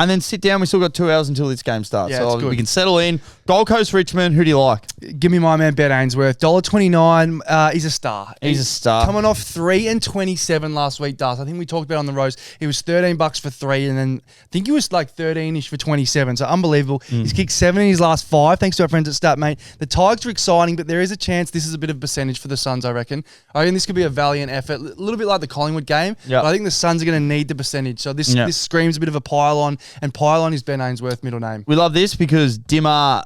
and then sit down. We still got 2 hours until this game starts. Yeah, so it's good. we can settle in. Gold Coast, Richmond, who do you like? Give me my man Ben Ainsworth. $1.29. He's a star. He's a star. Coming off 3 and 27 last week, Dust. I think we talked about it on the Rose. He was $13 for 3, and then I think he was like 13-ish for 27. So unbelievable. He's kicked 7 in his last 5. Thanks to our friends at StatMate. The Tigers are exciting, but there is a chance this is a bit of percentage for the Suns, I reckon. I think this could be a valiant effort. A little bit like the Collingwood game. Yep. But I think the Suns are going to need the percentage. So this screams a bit of a pylon, and pylon is Ben Ainsworth middle name. We love this because Dimmer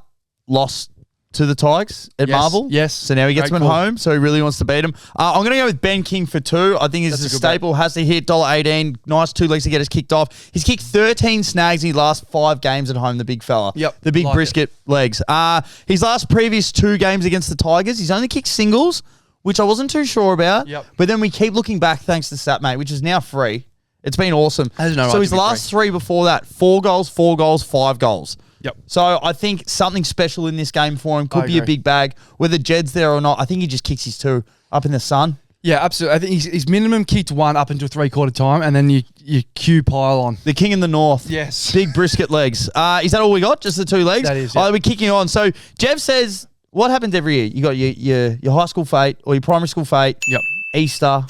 lost to the Tigers at Marvel. Yes. So now he gets them at home, so he really wants to beat them. I'm going to go with Ben King for 2. I think he's a staple. Has to hit $1.18. Nice 2 legs to get us kicked off. He's kicked 13 snags in his last 5 games at home, the big fella. Yep. The big brisket legs. His last previous 2 games against the Tigers, he's only kicked singles, which I wasn't too sure about. Yep. But then we keep looking back thanks to StatMate, which is now free. It's been awesome. So his last 3 before that, 4 goals, 5 goals. Yep. So I think something special in this game for him. Could be a big bag. Whether Jed's there or not, I think he just kicks his 2 up in the sun. Yeah, absolutely. I think he's minimum kicked 1 up until 3/4 time, and then you cue pile on. The king in the north. Yes. Big brisket legs. Is that all we got? Just the 2 legs? That is, yeah. We're kicking on. So Jev says, what happens every year? You got your high school fate or your primary school fate. Yep. Easter,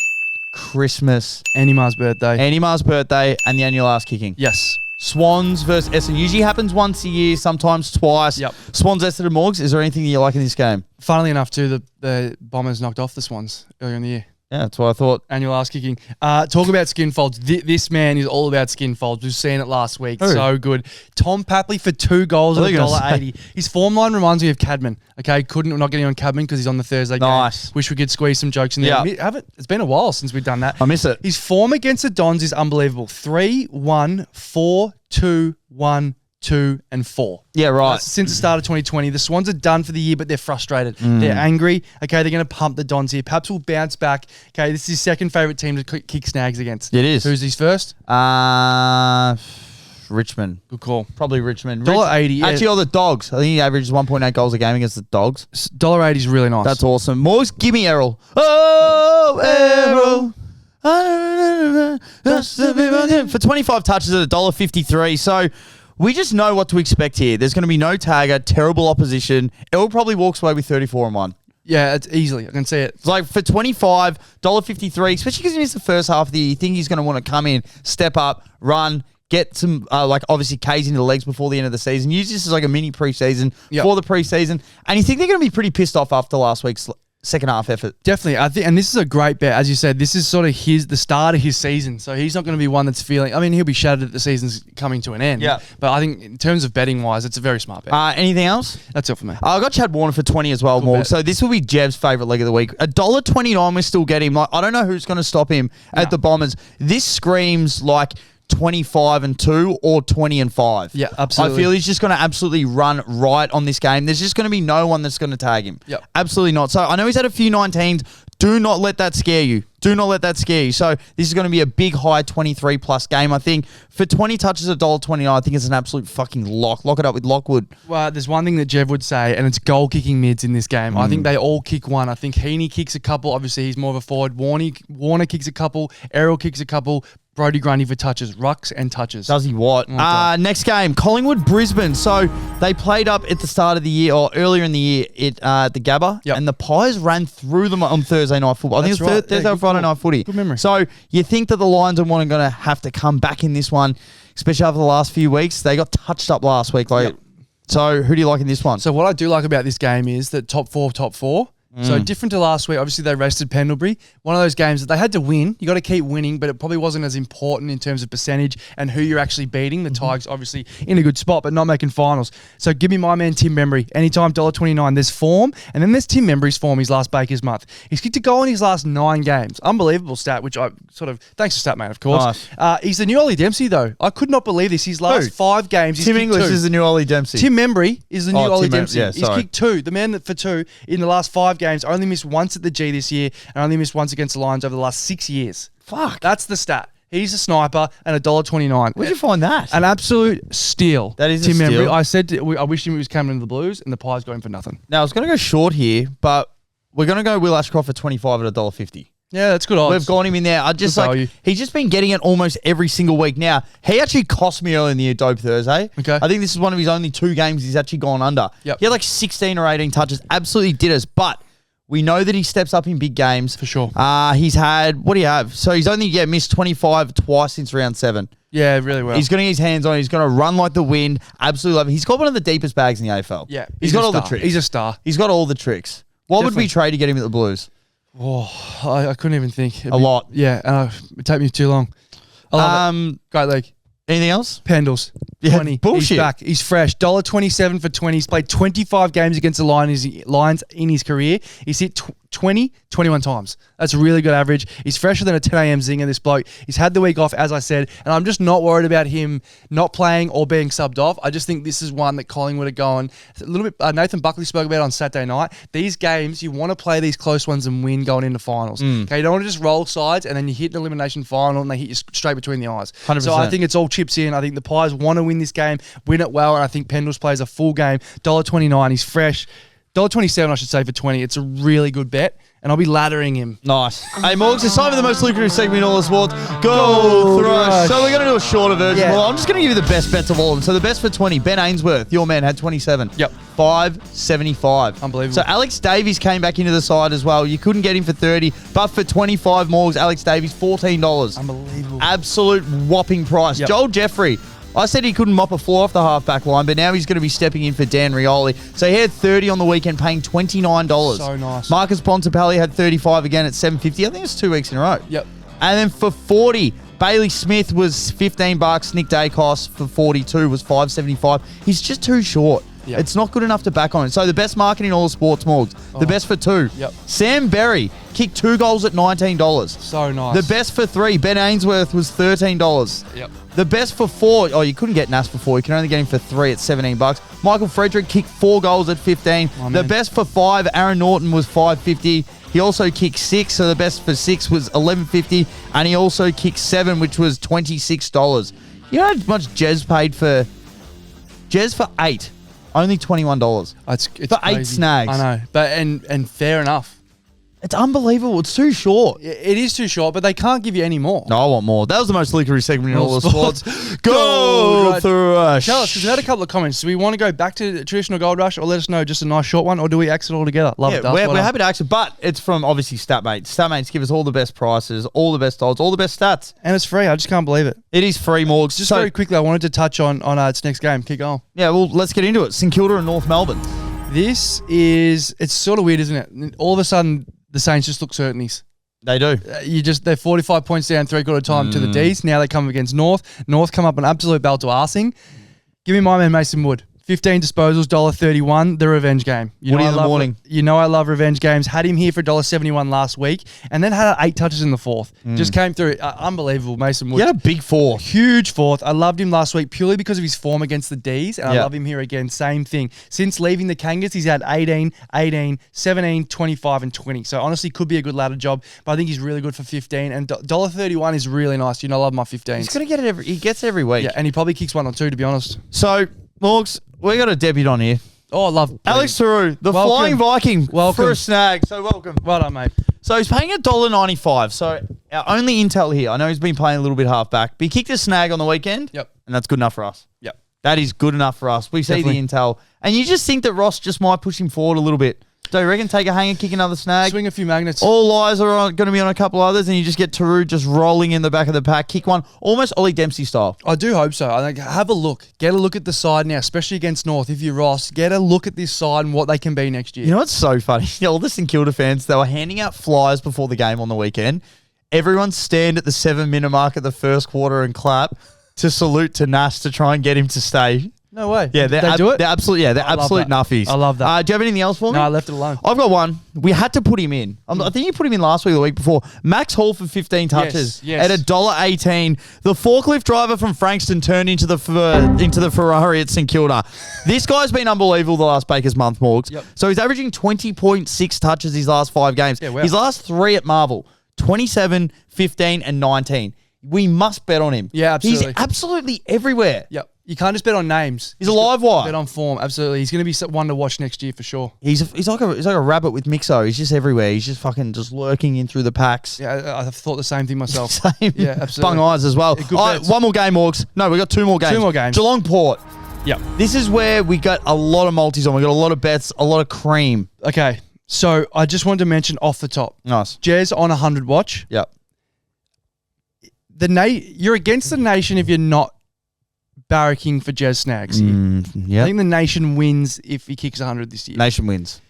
Christmas, Annie Mar's birthday. Annie Mar's birthday, and the annual ass kicking. Yes. Swans versus Essendon. Usually happens once a year, sometimes twice. Yep. Swans, Essendon, Morgs. Is there anything that you like in this game? Funnily enough, too, the Bombers knocked off the Swans earlier in the year. Yeah, that's what I thought. Annual ass kicking. Talk about skin folds. This man is all about skin folds. We've seen it last week. Who? So good. Tom Papley for 2 goals at $1.80. His form line reminds me of Cadman. Okay, not getting on Cadman because he's on the Thursday game. Wish we could squeeze some jokes in there. Yeah. It's been a while since we've done that. I miss it. His form against the Dons is unbelievable. 3-1, 4-2, 1, 2, and 4. Yeah, right. That's since the start of 2020. The Swans are done for the year, but they're frustrated. They're angry. Okay, they're going to pump the Dons here. Perhaps will bounce back. Okay, this is his second favourite team to kick snags against. It is. Who's his first? Richmond. Good call. Probably Richmond. $1.80. Yeah. Actually, all the Dogs. I think he averages 1.8 goals a game against the Dogs. $1.80 is really nice. That's awesome. Morgs, give me Errol. Oh, Errol. For 25 touches at $1.53. So we just know what to expect here. There's going to be no tagger, terrible opposition. Errol probably walks away with 34 and 1. Yeah, it's easily. I can see it. It's like for $25, $1.53, especially because it's the first half of the year, you think he's going to want to come in, step up, run, get some, obviously K's into the legs before the end of the season. Use this as like a mini preseason for the preseason. And you think they're going to be pretty pissed off after last week's second half effort. Definitely. I think, and this is a great bet. As you said, this is sort of the start of his season. So he's not going to be one that's feeling, I mean, he'll be shattered at the season's coming to an end. Yeah. But I think in terms of betting wise, it's a very smart bet. Anything else? That's it for me. I got Chad Warner for 20 as well, Morg. So this will be Jev's favourite leg of the week. $1.29 we still get him. Like, I don't know who's going to stop him at the Bombers. This screams like 25 and 2 or 20 and 5. Yeah, absolutely. I feel he's just going to absolutely run right on this game. There's just going to be no one that's going to tag him. Yep. Absolutely not. So I know he's had a few 19s. Do not let that scare you. Do not let that scare you. So this is going to be a big high 23 plus game. I think for 20 touches at $1.29, I think it's an absolute fucking lock. Lock it up with Lockwood. Well, there's one thing that Jev would say, and it's goal kicking mids in this game. I think they all kick one. I think Heaney kicks a couple. Obviously, he's more of a forward. Warner kicks a couple. Errol kicks a couple. Brody Grundy for touches, rucks and touches. Does he what? Next game, Collingwood, Brisbane. So they played up at the start of the year or earlier in the year at the Gabba, and the Pies ran through them on Thursday night football. I think it was Thursday or Friday night footy. Good memory. So you think that the Lions are going to have to come back in this one, especially after the last few weeks. They got touched up last week. So who do you like in this one? So what I do like about this game is that top four. So different to last week, obviously they rested Pendlebury. One of those games that they had to win. You got to keep winning, but it probably wasn't as important in terms of percentage and who you're actually beating. The Tigers obviously in a good spot, but not making finals. So give me my man Tim Membry. Anytime $1.29. There's form, and then there's Tim Membry's form, his last Baker's month. He's kicked a goal in his last 9 games. Unbelievable stat, which I sort of, thanks to StatMate, of course. Nice. He's the new Ollie Dempsey, though. I could not believe this. His last 5 games, he's Tim kicked English 2. is the new Ollie Dempsey. Tim Membry is the new Ollie Dempsey. Yeah, he's kicked 2. The man that for 2 in the last 5 games, only missed once at the G this year and only missed once against the Lions over the last 6 years. Fuck. That's the stat. He's a sniper and $1.29. Where'd you find that? An absolute steal. That is Tim a steal. Membry. I said I wish him he was coming into the Blues, and the Pies got him for nothing. Now, I was going to go short here, but we're going to go Will Ashcroft for 25 at $1.50. Yeah, that's good odds. We've got him in there. Good value. He's just been getting it almost every single week. Now, he actually cost me early in the year, Dope Thursday. Okay. I think this is one of his only 2 games he's actually gone under. Yep. He had like 16 or 18 touches. Absolutely did us. But we know that he steps up in big games. For sure. He's had, what do you have? So he's only missed 25 twice since round 7. Yeah, really well. He's going to get his hands on it. He's going to run like the wind. Absolutely love it. He's got one of the deepest bags in the AFL. Yeah. He's got all the tricks. He's a star. He's got all the tricks. What would we Definitely. trade to get him at the Blues? Oh, I couldn't even think. A lot. Yeah, and it'd take me too long. I love it. Great league. Anything else? Pendles. Yeah, 20. bullshit. He's back. He's fresh. $1.27 for 20. He's played 25 games against the Lions in his career. He's hit 21 times. That's a really good average. He's fresher than a 10 a.m. zinger, this bloke. He's had the week off, as I said, and I'm just not worried about him not playing or being subbed off. I just think this is one that Collingwood are going a little bit. Nathan Buckley spoke about it on Saturday night. These games, you want to play these close ones and win going into finals. Okay, you don't want to just roll sides and then you hit an elimination final and they hit you straight between the eyes. 100%. So I think it's all chips in. I think the Pies want to win this game, win it well, and I think Pendles plays a full game. $1.29. He's fresh. $1.27, I should say, for 20. It's a really good bet, and I'll be laddering him. Nice. Hey, Morgs, it's time for the most lucrative segment in all the sports. Go Thrush. So we're going to do a shorter version. Yeah. Well, I'm just going to give you the best bets of all of them. So the best for 20, Ben Ainsworth, your man, had 27. Yep. 5.75. Unbelievable. So Alex Davies came back into the side as well. You couldn't get him for 30, but for 25 Morgs, Alex Davies, $14. Unbelievable. Absolute whopping price. Yep. Joel Jeffrey. I said he couldn't mop a floor off the halfback line, but now he's going to be stepping in for Dan Rioli. So he had 30 on the weekend, paying $29. So nice. Marcus Bontempelli had 35 again at $7.50. I think it's 2 weeks in a row. Yep. And then for 40, Bailey Smith was $15. Nick Dacos for 42 was $5.75. He's just too short. Yep. It's not good enough to back on. So the best market in all the sports Morgs. The best for 2. Yep. Sam Berry kicked 2 goals at $19. So nice. The best for 3, Ben Ainsworth was $13. Yep. The best for 4, you couldn't get Nas for 4. You can only get him for 3 at $17. Michael Frederick kicked 4 goals at 15. Oh, the man. best for 5, Aaron Norton was $5.50. He also kicked 6, so the best for 6 was $11.50. And he also kicked 7, which was $26. You know how much Jez paid for? Jez for 8, only $21. It's For 8 crazy. snags. I know, but and fair enough. It's unbelievable. It's too short. It is too short, but they can't give you any more. No, I want more. That was the most lucrative segment in all the sports. Go Go Thrush. Tell us, because we had a couple of comments. Do we want to go back to the traditional Gold Rush, or let us know just a nice short one, or do we exit all together? Love it, Yeah, Dust. we're Well done. happy to actually, but it's from obviously StatMates. StatMates give us all the best prices, all the best odds, all the best stats. And it's free. I just can't believe it. It is free, Morgs. Just very quickly, I wanted to touch on its next game. Keep going. Yeah, well, let's get into it. St Kilda and North Melbourne. It's sort of weird, isn't it? All of a sudden, the Saints just look certainties. They do. They're 45 points down 3/4 time to the D's. Now they come against North. North come up an absolute belt to arsing. Give me my man Mason Wood. 15 disposals, $1.31, the revenge game. Woody in the morning. You know I love revenge games. Had him here for $1.71 last week, and then had 8 touches in the fourth. Just came through. Unbelievable, Mason Wood. He had a big fourth. Huge fourth. I loved him last week purely because of his form against the Ds, and I Yeah. love him here again. Same thing. Since leaving the Kangas, he's had 18, 17, 25, and 20. So honestly, could be a good ladder job, but I think he's really good for 15. And $1.31 is really nice. You know, I love my 15s. He's going to get it he gets it every week. Yeah, and he probably kicks 1 or 2, to be honest. So, Morgs, we got a debut on here. Oh, I love Alex Theroux, the Welcome. Flying Viking, Welcome. for a snag. So welcome. Well done, mate. So he's paying $1.95. So our only intel here, I know he's been playing a little bit halfback, but he kicked a snag on the weekend. Yep. And that's good enough for us. Yep. That is good enough for us. We see Definitely. the intel. And you just think that Ross just might push him forward a little bit. Do you reckon take a hanger, kick another snag? Swing a few magnets. All eyes are going to be on a couple others, and you just get Theroux just rolling in the back of the pack, kick one, almost Ollie Dempsey style. I do hope so. I think have a look. Get a look at the side now, especially against North. If you're Ross, get a look at this side and what they can be next year. You know what's so funny? All the St Kilda fans, they were handing out flyers before the game on the weekend. Everyone stand at the 7-minute mark of the first quarter and clap to salute to Nash to try and get him to stay. No way. Yeah, they do it. They're absolute. Yeah, they're I love absolute that. nuffies. I love that. Do you have anything else for me? No, I left it alone. I've got one. We had to put him in. I think you put him in last week or the week before. Max Hall for 15 touches yes. at $1.18. The forklift driver from Frankston turned into the Ferrari at St Kilda. This guy's been unbelievable the last Baker's month, Morgs. Yep. So he's averaging 20.6 touches his last 5 games. Yeah, wow. His last 3 at Marvel, 27, 15, and 19. We must bet on him. Yeah, absolutely. He's absolutely everywhere. Yep. You can't just bet on names. He's a live wire. Bet on form. Absolutely. He's going to be one to watch next year for sure. He's like a rabbit with Mixo. He's just everywhere. He's just fucking just lurking in through the packs. Yeah, I've thought the same thing myself. Same. Yeah, absolutely. Bung eyes as well. Yeah, good All right, bets. one more game, Morgs. No, we got two more games. Two more games. Geelong Port. Yep. This is where we got a lot of multis on. We got a lot of bets, a lot of cream. Okay. So I just wanted to mention off the top. Nice. Jez on 100 watch. Yep. You're against the nation if you're not barracking for Jez Snags here. Yeah. I think the nation wins if he kicks 100 this year. Nation wins.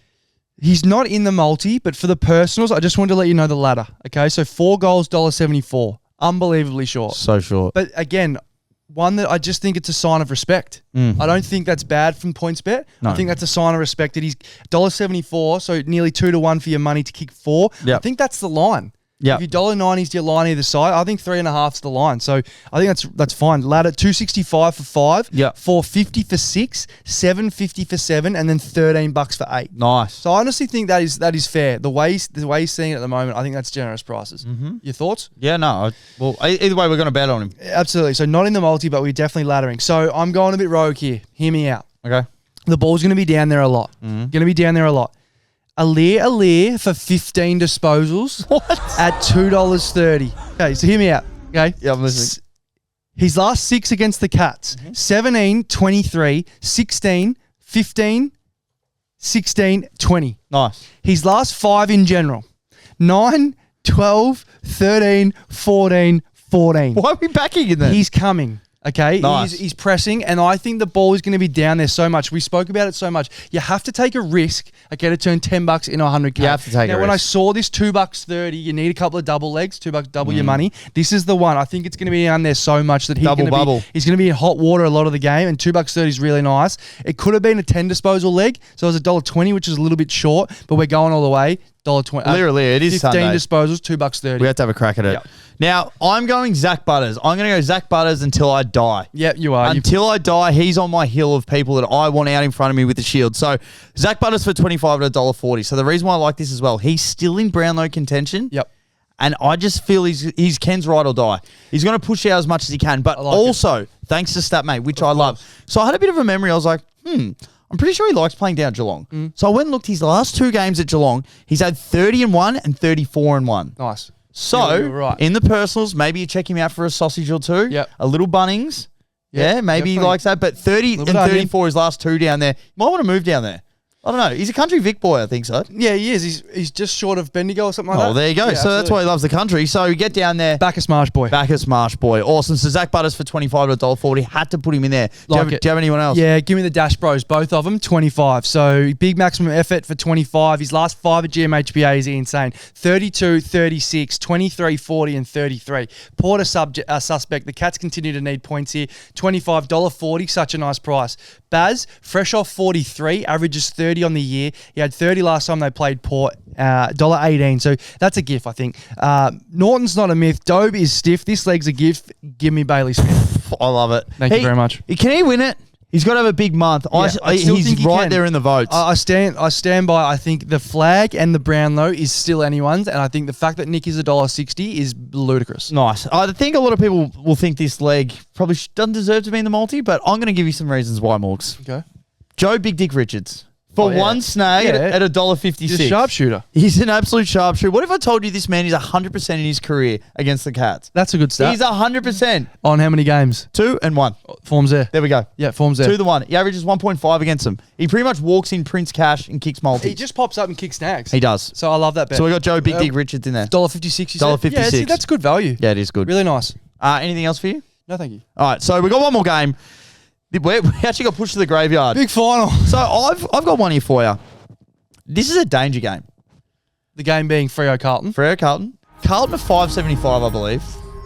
He's not in the multi, but for the personals, I just wanted to let you know the ladder. Okay, so 4 goals, $1.74. Unbelievably short. So short. But again, one that I just think it's a sign of respect. I don't think that's bad from PointsBet. No. I think that's a sign of respect that he's $1.74, so nearly 2 to 1 for your money to kick 4. Yep. I think that's the line. Yep. If you're $1.90 is your line either side, I think 3.5 is the line. So I think that's fine. Ladder 265 for 5, Yep. 450 for 6, 750 for 7, and then $13 for 8. Nice. So I honestly think that is fair. The way he's seeing it at the moment, I think that's generous prices. Your thoughts? Yeah, no. Well, either way, we're going to bet on him. Absolutely. So not in the multi, but we're definitely laddering. So I'm going a bit rogue here. Hear me out. Okay. The ball's going to be down there a lot. Going to be down there a lot. Alir for 15 disposals at $2.30. Okay, so hear me out. Okay. Yeah, I'm listening. His last 6 against the Cats, 17, 23, 16, 15, 16, 20. Nice. His last 5 in general, 9, 12, 13, 14, 14. Why are we backing in then? He's coming. Okay, Nice. he's pressing, and I think the ball is going to be down there so much. We spoke about it so much. You have to take a risk, okay, to turn $10 into 100K. You have to take a Now, when I risk. saw this $2.30, you need a couple of double legs, $2 double your money. This is the one. I think it's going to be down there so much that he's Double going to bubble. he's going to be in hot water a lot of the game, and $2.30 is really nice. It could have been a 10 disposal leg, so it was $1.20, which is a little bit short, but we're going all the way. $1.20. Literally, it is 15 Sunday. disposals, $2.30. We have to have a crack at it. Yep. Now, I'm going Zach Butters. I'm going to go Zach Butters until I die. Yep, you are. Until I die, he's on my hill of people that I want out in front of me with the shield. So, Zach Butters for 25 at $1.40. So, the reason why I like this as well, he's still in Brownlow contention. Yep. And I just feel he's Ken's ride or die. He's going to push out as much as he can. But like also, thanks to Statmate, which I love. So, I had a bit of a memory. I was like, I'm pretty sure he likes playing down Geelong. So I went and looked his last 2 games at Geelong. He's had 30-1 and 34-1. Nice. So You're right. in the personals, maybe you check him out for a sausage or 2. Yep. A little Bunnings. Yep, Yeah, maybe he definitely. likes that. But 30 and Little bit of onion. 34, his last 2 down there. Might want to move down there. I don't know. He's a country Vic boy, I think so. Yeah, he is. He's just short of Bendigo or something like that. Oh, there you go. Yeah, So that's why he loves the country. So you get down there. Bacchus Marsh boy. Bacchus Marsh boy. Awesome. So Zach Butters for 25 at $1.40. Had to put him in there. Do you have anyone else? Yeah, give me the Dash Bros, both of them, 25. So big maximum effort for 25. His last 5 at GMHBA is insane. 32, 36, 23, 40, and 33. Porter suspect. The Cats continue to need points here. $25.40, such a nice price. Baz, fresh off 43, averages 30 on the year. He had 30 last time they played Port, $1.18. So that's a gift, I think. Norton's not a myth. Dobe is stiff. This leg's a gift. Give me Bailey Smith. I love it. Thank you very much. Can he win it? He's got to have a big month. I still He's think he right can. there in the votes. I stand by. I think the flag and the Brownlow is still anyone's, and I think the fact that Nick is $1.60 is ludicrous. Nice. I think a lot of people will think this leg probably doesn't deserve to be in the multi, but I'm going to give you some reasons why, Morgs. Okay. Joe Big Dick Richards. For one snag at $1.56. He's a sharpshooter. He's an absolute sharpshooter. What if I told you this man is 100% in his career against the Cats? That's a good stat. He's 100%. On how many games? 2 and 1. Form's there. There we go. Yeah, form's there. 2 to 1. He averages 1.5 against them. He pretty much walks in Prince Cash and kicks multi. He just pops up and kicks snags. He does. So I love that bet. So we got Joe Big Dick Richards in there. $1.56 you said? $1.56. Yeah, see, that's good value. Yeah, it is good. Really nice. Anything else for you? No, thank you. All right, so we got one more game. We actually got pushed to the graveyard. Big final. So I've got one here for you. This is a danger game. The game being Freo Carlton. Freo Carlton. Carlton are 575, I believe.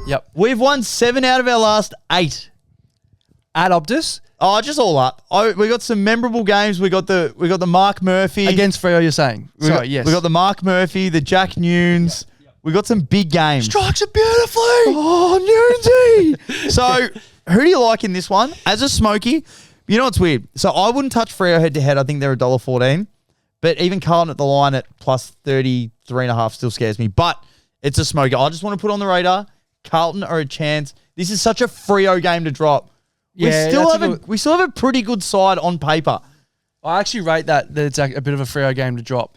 Yep. We've won 7 out of our last 8. At Optus. Oh, just all up. We got some memorable games. We got the Mark Murphy Against Freo, you're saying? Sorry, yes. We got the Mark Murphy, the Jack Nunes. We got some big games. Strikes it beautifully. Oh, Newsy. So, who do you like in this one? As a smoky, you know what's weird? So, I wouldn't touch Freo head to head. I think they're $1.14. But even Carlton at the line at plus 33.5 still scares me. But it's a smoker. I just want to put on the radar. Carlton are a chance. This is such a Freo game to drop. Yeah, we still have a pretty good side on paper. I actually rate that it's a bit of a Freo game to drop.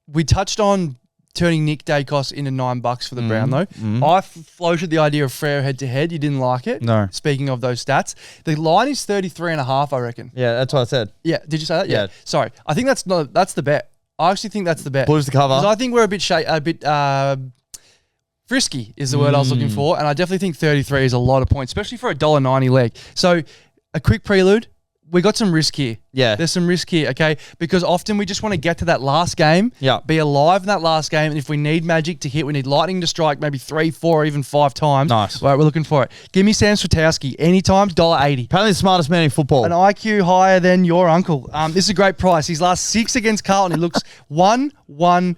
We touched on turning Nick Dacos into $9 for the Brownlow. I floated the idea of Freo head-to-head. You didn't like it? No. Speaking of those stats. The line is 33.5, I reckon. Yeah, that's what I said. Yeah, did you say that? Yeah. Sorry. I think that's the bet. I actually think that's the bet. Blues to cover. Because I think we're a bit frisky is the word I was looking for, and I definitely think 33 is a lot of points, especially for a $1.90 leg. So a quick prelude. We got some risk here. Yeah. There's some risk here, okay? Because often we just want to get to that last game, be alive in that last game, and if we need magic to hit, we need lightning to strike maybe 3, 4, or even 5 times. Nice. Right, we're looking for it. Give me Sam Swiatkowski anytime, $1.80. Apparently the smartest man in football. An IQ higher than your uncle. This is a great price. His last 6 against Carlton, he looks 1, 1,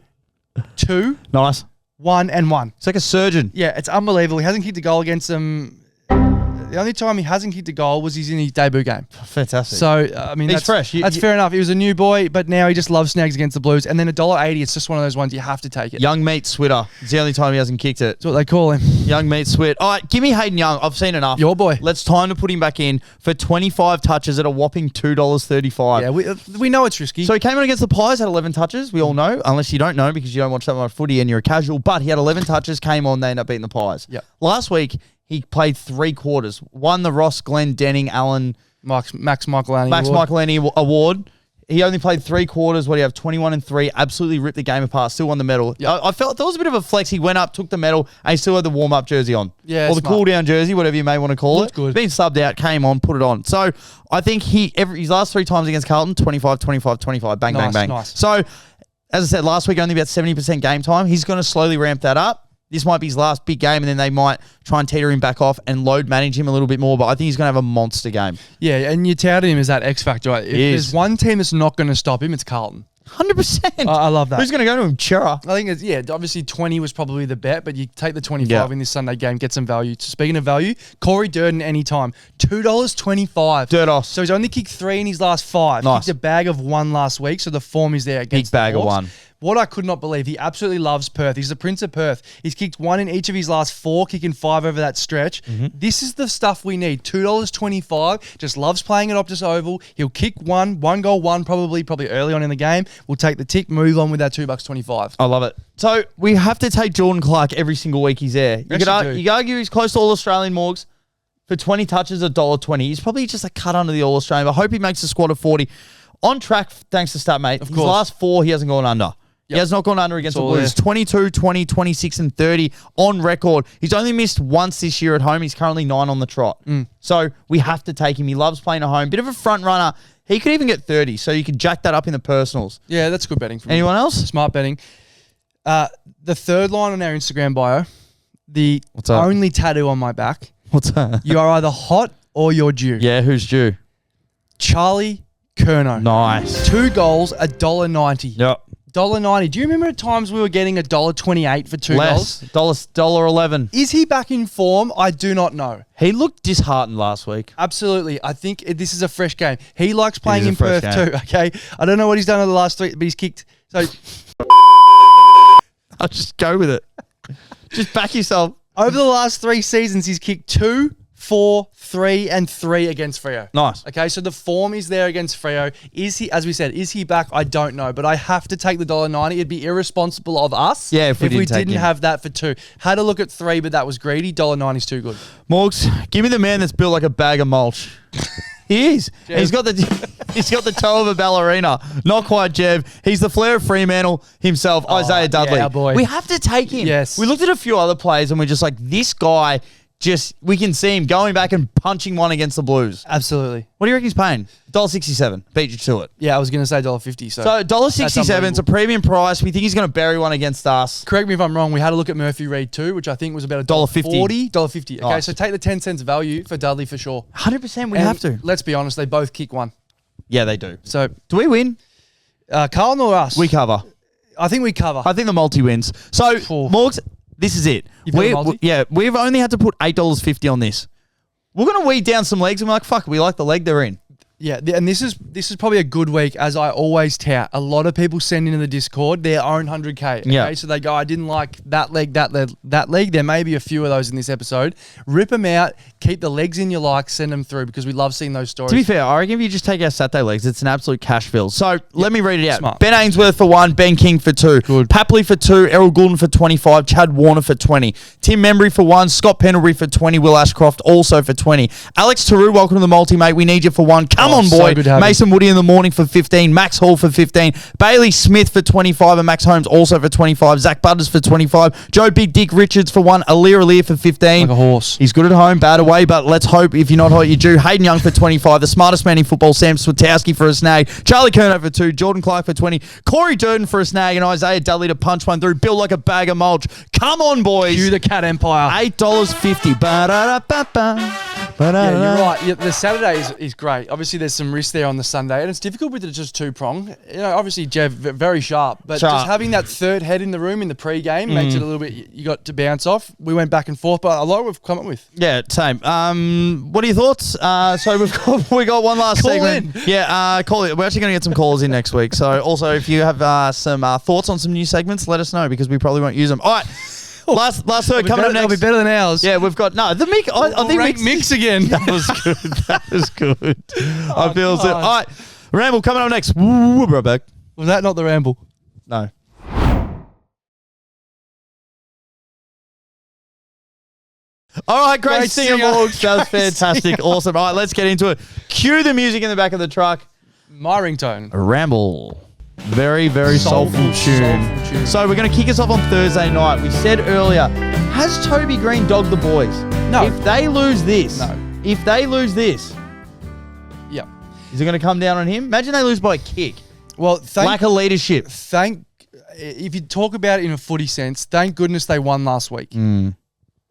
2, Nice. 1, and 1. It's like a surgeon. Yeah, it's unbelievable. He hasn't kicked a goal against them. The only time he hasn't kicked a goal was in his debut game. Fantastic. So, I mean, He's that's fresh. That's fair enough. He was a new boy, but now he just loves snags against the Blues. And then $1.80, it's just one of those ones you have to take it. Young meat Switter. It's the only time he hasn't kicked it. That's what they call him. Young meat Swit. All right, give me Hayden Young. I've seen enough. Your boy. Let's time to put him back in for 25 touches at a whopping $2.35. Yeah, we know it's risky. So he came in against the Pies, had 11 touches. We all know, unless you don't know because you don't watch that much footy and you're a casual. But he had 11 touches, came on, they ended up beating the Pies. Yep. Last week, he played 3 quarters. Won the Ross, Glenn, Denning, Allen, Max Michaelani Award. He only played 3 quarters. What do you have? 21 and 3. Absolutely ripped the game apart. Still won the medal. Yep. I felt there was a bit of a flex. He went up, took the medal, and he still had the warm-up jersey on. Yeah, or the cool-down jersey, whatever you may want to call Looked it. good. Been subbed out, came on, put it on. So I think his last 3 times against Carlton, 25, 25, 25, bang, bang, bang. Nice. So, as I said, last week only about 70% game time. He's going to slowly ramp that up. This might be his last big game, and then they might try and teeter him back off and load manage him a little bit more. But I think he's going to have a monster game. Yeah, and you touted him as that X factor. Right? If there's one team that's not going to stop him, it's Carlton. 100%. I love that. Who's going to go to him? Chera. I think it's, obviously 20 was probably the bet, but you take the 25 in this Sunday game, get some value. Speaking of value, Corey Durden anytime, $2.25. Durdos. So he's only kicked 3 in his last 5. Nice. Kicked a bag of 1 last week, so the form is there against Big bag the of Hawks. 1. What I could not believe, he absolutely loves Perth. He's the Prince of Perth. He's kicked 1 in each of his last 4, kicking 5 over that stretch. This is the stuff we need. $2.25. Just loves playing at Optus Oval. He'll kick 1 goal, 1 probably early on in the game. We'll take the tick, move on with that $2.25. I love it. So we have to take Jordan Clark every single week he's there. You could argue he's close to All-Australian Morgs. For 20 touches, $1.20. He's probably just a cut under the All-Australian, but I hope he makes the squad of 40. On track, thanks to Statmate. His last 4, he hasn't gone under. He has not gone under against the Blues. 22, 20, 26, and 30 on record. He's only missed once this year at home. He's currently 9 on the trot. So we have to take him. He loves playing at home. Bit of a front runner. He could even get 30, so you could jack that up in the personals. Yeah, that's good betting. From Anyone else? Smart betting. The third line on our Instagram bio, the What's up? only tattoo on my back. What's that? You are either hot or you're due. Yeah, who's due? Charlie Curnow. Nice. 2 goals, $1.90. Yep. $1.90. Do you remember at times we were getting $1.28 for 2 goals? Less. $1.11. Is he back in form? I do not know. He looked disheartened last week. Absolutely. I think this is a fresh game. He likes playing in fresh Perth game. too, okay? I don't know what he's done over the last 3, but he's kicked. So I'll just go with it. Just back yourself. over the last 3 seasons, he's kicked 2, 4, 3, and 3 against Freo. Nice. Okay, so the form is there against Freo. Is he, as we said, is he back? I don't know, but I have to take the $1.90. It'd be irresponsible of us if we didn't have that for 2. Had a look at 3, but that was greedy. $1.90 is too good. Morgs, give me the man that's built like a bag of mulch. He is. He's got the toe of a ballerina. Not quite Jev. He's the flair of Fremantle himself, Isaiah Dudley. yeah, boy. We have to take him. Yes. We looked at a few other players and we're just like, this guy, we can see him going back and punching one against the Blues. Absolutely. What do you reckon he's paying? $1.67. Beat you to it. Yeah, I was going to say $1.50. So $1.67, it's a premium price. We think he's going to bury one against us. Correct me if I'm wrong. We had a look at Murphy Reid too, which I think was about $1.50. $1.50. Okay, Nice. so take the 10 cents value for Dudley for sure. 100% we And have to. Let's be honest, they both kick 1. Yeah, they do. So Do we win? Carlton or us? We cover. I think we cover. I think the multi wins. So, Morgs, this is it. You've got a multi? We've only had to put $8.50 on this. We're going to weed down some legs and we're like, fuck, we like the leg they're in. Yeah, and this is probably a good week, as I always tout. A lot of people send into the Discord their own 100K. Okay? Yeah. So they go, I didn't like that leg, that leg. There may be a few of those in this episode. Rip them out. Keep the legs in your likes. Send them through because we love seeing those stories. To be fair, I reckon if you just take our Saturday legs, it's an absolute cash fill. So let me read it out. Smart. Ben Ainsworth for 1, Ben King for 2, Good. Papley for 2, Errol Goulden for 25, Chad Warner for 20, Tim Membry for 1, Scott Pendlebury for 20, Will Ashcroft also for 20, Alex Taru, welcome to the multi, mate. We need you for 1. Come on, so boy. good to have you. Mason Woody in the morning for 15, Max Hall for 15, Bailey Smith for 25, and Max Holmes also for 25, Zach Butters for 25, Joe Big Dick Richards for 1, Alir for 15. Like a horse. He's good at home, bad away, but let's hope if you're not hot, you do. Hayden Young for 25, the smartest man in football, Sam Swatowski for a snag, Charlie Kerno for 2, Jordan Clark for 20, Corey Durden for a snag, and Isaiah Dudley to punch one through, built like a bag of mulch. Come on, boys. Cue the Cat Empire. $8.50. Yeah, you're right. Yeah, the Saturday is great. Obviously, there's some risk there on the Sunday, and it's difficult with it just two-prong. You know, obviously, Jev, very sharp, but just having that third head in the room in the pre-game makes it a little bit, you got to bounce off. We went back and forth, but a lot we've come up with. Yeah, same. What are your thoughts? So we got one last Call segment. in. Yeah, call it. We're actually going to get some calls in next week. So also, if you have some thoughts on some new segments, let us know because we probably won't use them. All right. Last third coming up next. That'll be better than ours. Yeah, we've got the mick. I think rank mix again. That was good. That was good. I feel so. All right, ramble coming up next. We'll be right back. Was that not the ramble? No. All right, great singer, Morg. That was fantastic. Awesome. All right, let's get into it. Cue the music in the back of the truck. My ringtone. Ramble. Very, very soulful tune. So we're going to kick us off on Thursday night. We said earlier, has Toby Green dogged the boys? No. If they lose this, Yep. is it going to come down on him? Imagine they lose by a kick. Well, Lack of leadership. If you talk about it in a footy sense, thank goodness they won last week.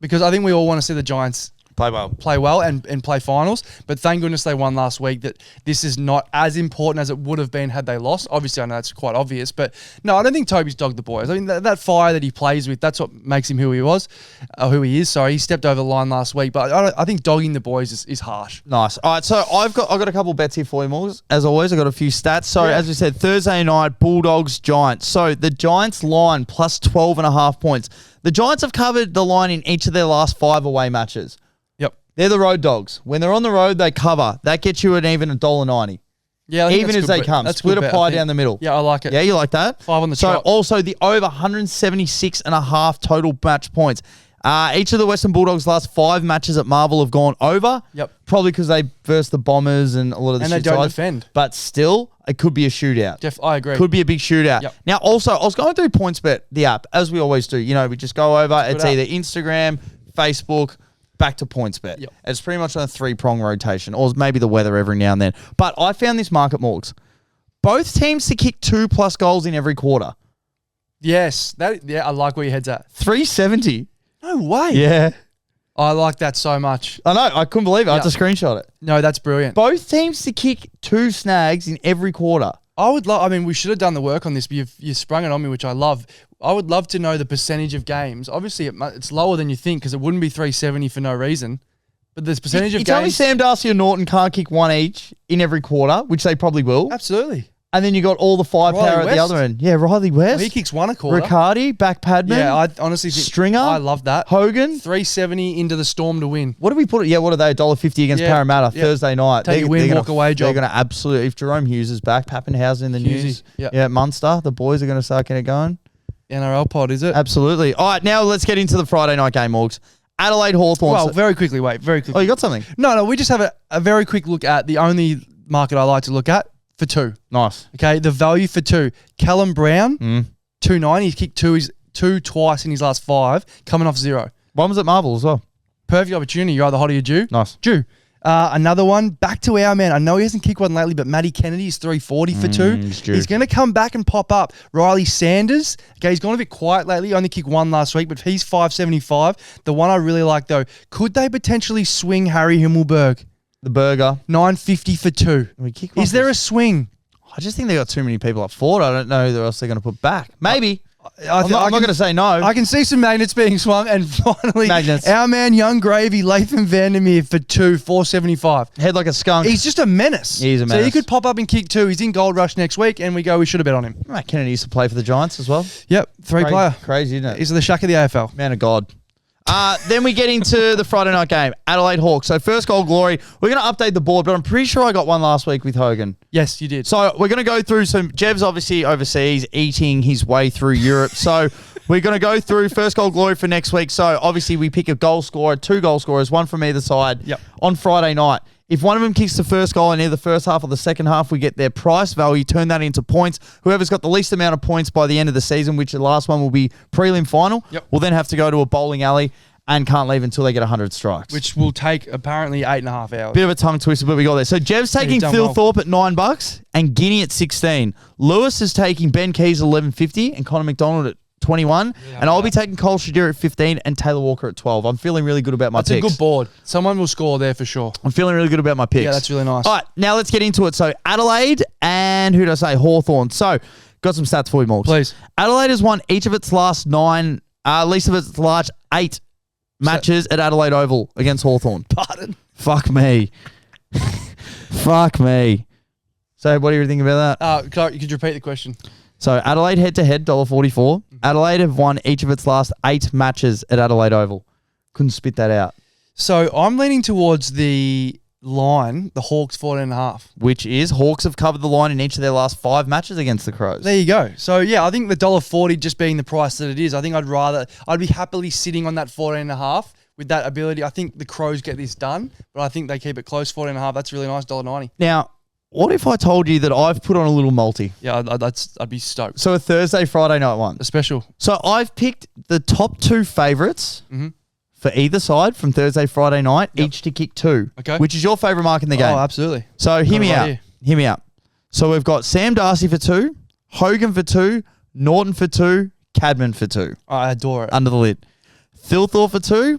Because I think we all want to see the Giants play well and play finals. But thank goodness they won last week, that this is not as important as it would have been had they lost. Obviously, I know that's quite obvious. But no, I don't think Toby's dogged the boys. I mean, that fire that he plays with, that's what makes him who he is. Sorry, he stepped over the line last week. But I think dogging the boys is harsh. Nice. All right, so I've got a couple bets here for you, Morgs. As always, I've got a few stats. So as we said, Thursday night, Bulldogs, Giants. So the Giants line plus 12.5 points. The Giants have covered the line in each of their last 5 away matches. Yep. They're the road dogs. When they're on the road, they cover. That gets you an even $1.90. Yeah, I think even that's as good they bet. come. That's Split good a bet, pie down the middle. Yeah, I like it. Yeah, you like that? 5 on the So trot. also the over 176.5 total match points. Each of the Western Bulldogs' last 5 matches at Marvel have gone over. Yep. Probably because they versed the Bombers and a lot of the And they shit don't sides. defend. But still, it could be a shootout. I agree. Could be a big shootout. Yep. Now, also, I was going through PointsBet, the app, as we always do. You know, we just go over. It's app. either Instagram, Facebook, back to PointsBet. Yep. It's pretty much on a 3-prong rotation, or maybe the weather every now and then. But I found this market, Morgs. Both teams to kick 2+ goals in every quarter. Yes. I like where your head's at. 370. No way. Yeah. I like that so much. I know. I couldn't believe it. I had to screenshot it. No, that's brilliant. Both teams to kick 2 snags in every quarter. We should have done the work on this, but you sprung it on me, which I love. I would love to know the percentage of games. Obviously, it's lower than you think because it wouldn't be 370 for no reason. But there's percentage of you tell me games. Sam Darcy or Norton can't kick 1 each in every quarter, which they probably will. Absolutely. And then you got all the firepower Riley at the West. other end. Yeah, Riley West. Well, he kicks 1 a quarter. Riccardi, back padman. Yeah, I honestly think Stringer. I love that. Hogan. 370 into the Storm to win. What do we put it? Yeah, what are they? $1.50 against Parramatta Thursday night. Take a win, walk away job. They're going to absolutely, if Jerome Hughes is back, Pappenhausen in the news. Yep. Yeah, Munster. The boys are going to start getting it going. NRL pod, is it? Absolutely. All right, now let's get into the Friday night game, Morgs. Adelaide Hawthorns. Well, very quickly, very quickly. Oh, you got something? No, we just have a very quick look at the only market I like to look at for 2. Nice. Okay, the value for 2. Callum Brown, 290. He's kicked 2 twice in his last 5, coming off 0. One was at Marvel as well. Perfect opportunity. You're either hot or you're due. Nice. Due. Another one, back to our man. I know he hasn't kicked one lately, but Matty Kennedy is 340 for 2. He's going to come back and pop up. Riley Sanders, okay, he's gone a bit quiet lately. He only kicked 1 last week, but he's 575. The one I really like, though, could they potentially swing Harry Himmelberg? The burger. 950 for 2. Is there a swing? I just think they got too many people up forward. I don't know who else they're going to put back. Maybe. I'm not going to say no. I can see some magnets being swung, and finally, Magnets. our man Young Gravy, Latham Vandermeer for 475. Head like a skunk. He's just a menace. He's a So menace. he could pop up and kick 2. He's in Gold Rush next week, and we should have bet on him. Matt Kennedy used to play for the Giants as well. Yep, 3-player. Crazy, isn't it? He's the Shaq of the AFL. Man of God. Then we get into the Friday night game, Adelaide Hawks. So first goal glory. We're going to update the board, but I'm pretty sure I got one last week with Hogan. Yes, you did. So we're going to go through some. Jev's obviously overseas eating his way through Europe. So we're going to go through first goal glory for next week. So obviously we pick a goal scorer, 2 goal scorers, one from either side on Friday night. If one of them kicks the first goal in either the first half or the second half, we get their price value, turn that into points. Whoever's got the least amount of points by the end of the season, which the last one will be prelim final, will then have to go to a bowling alley and can't leave until they get 100 strikes. Which will take apparently 8.5 hours. Bit of a tongue twister, but we got there. So Jev's taking Phil Thorpe at $9 and Guinea at 16. Lewis is taking Ben Keys at $11.50 and Connor McDonald at 21. And I'll be taking Cole Shadir at 15 and Taylor Walker at 12. I'm feeling really good about my picks. That's a good board. Someone will score there for sure. I'm feeling really good about my picks. Yeah, that's really nice. All right, now let's get into it. So Adelaide and who did I say? Hawthorn. So got some stats for you, Morgs. Please. Adelaide has won each of its last 8 matches at Adelaide Oval against Hawthorn. Pardon? Fuck me. Fuck me. So what do you think about that? Could you repeat the question? So Adelaide head-to-head, $1.44. Adelaide have won each of its last 8 matches at Adelaide Oval. Couldn't spit that out. So I'm leaning towards the line, the Hawks 14.5. Which is Hawks have covered the line in each of their last 5 matches against the Crows. There you go. So yeah, I think the $1.40 just being the price that it is, I think I'd be happily sitting on that 14.5 with that ability. I think the Crows get this done, but I think they keep it close, 14.5. That's really nice, $1.90. Now, what if I told you that I've put on a little multi? Yeah, I'd be stoked. So a Thursday, Friday night one. A special. So I've picked the top 2 favourites for either side from Thursday, Friday night, each to kick 2. Okay. Which is your favourite mark in the game. Oh, absolutely. So hear me Got it out. right Hear me out. So we've got Sam Darcy for 2, Hogan for 2, Norton for 2, Cadman for 2. I adore it. Under the lid. Thilthorpe for 2,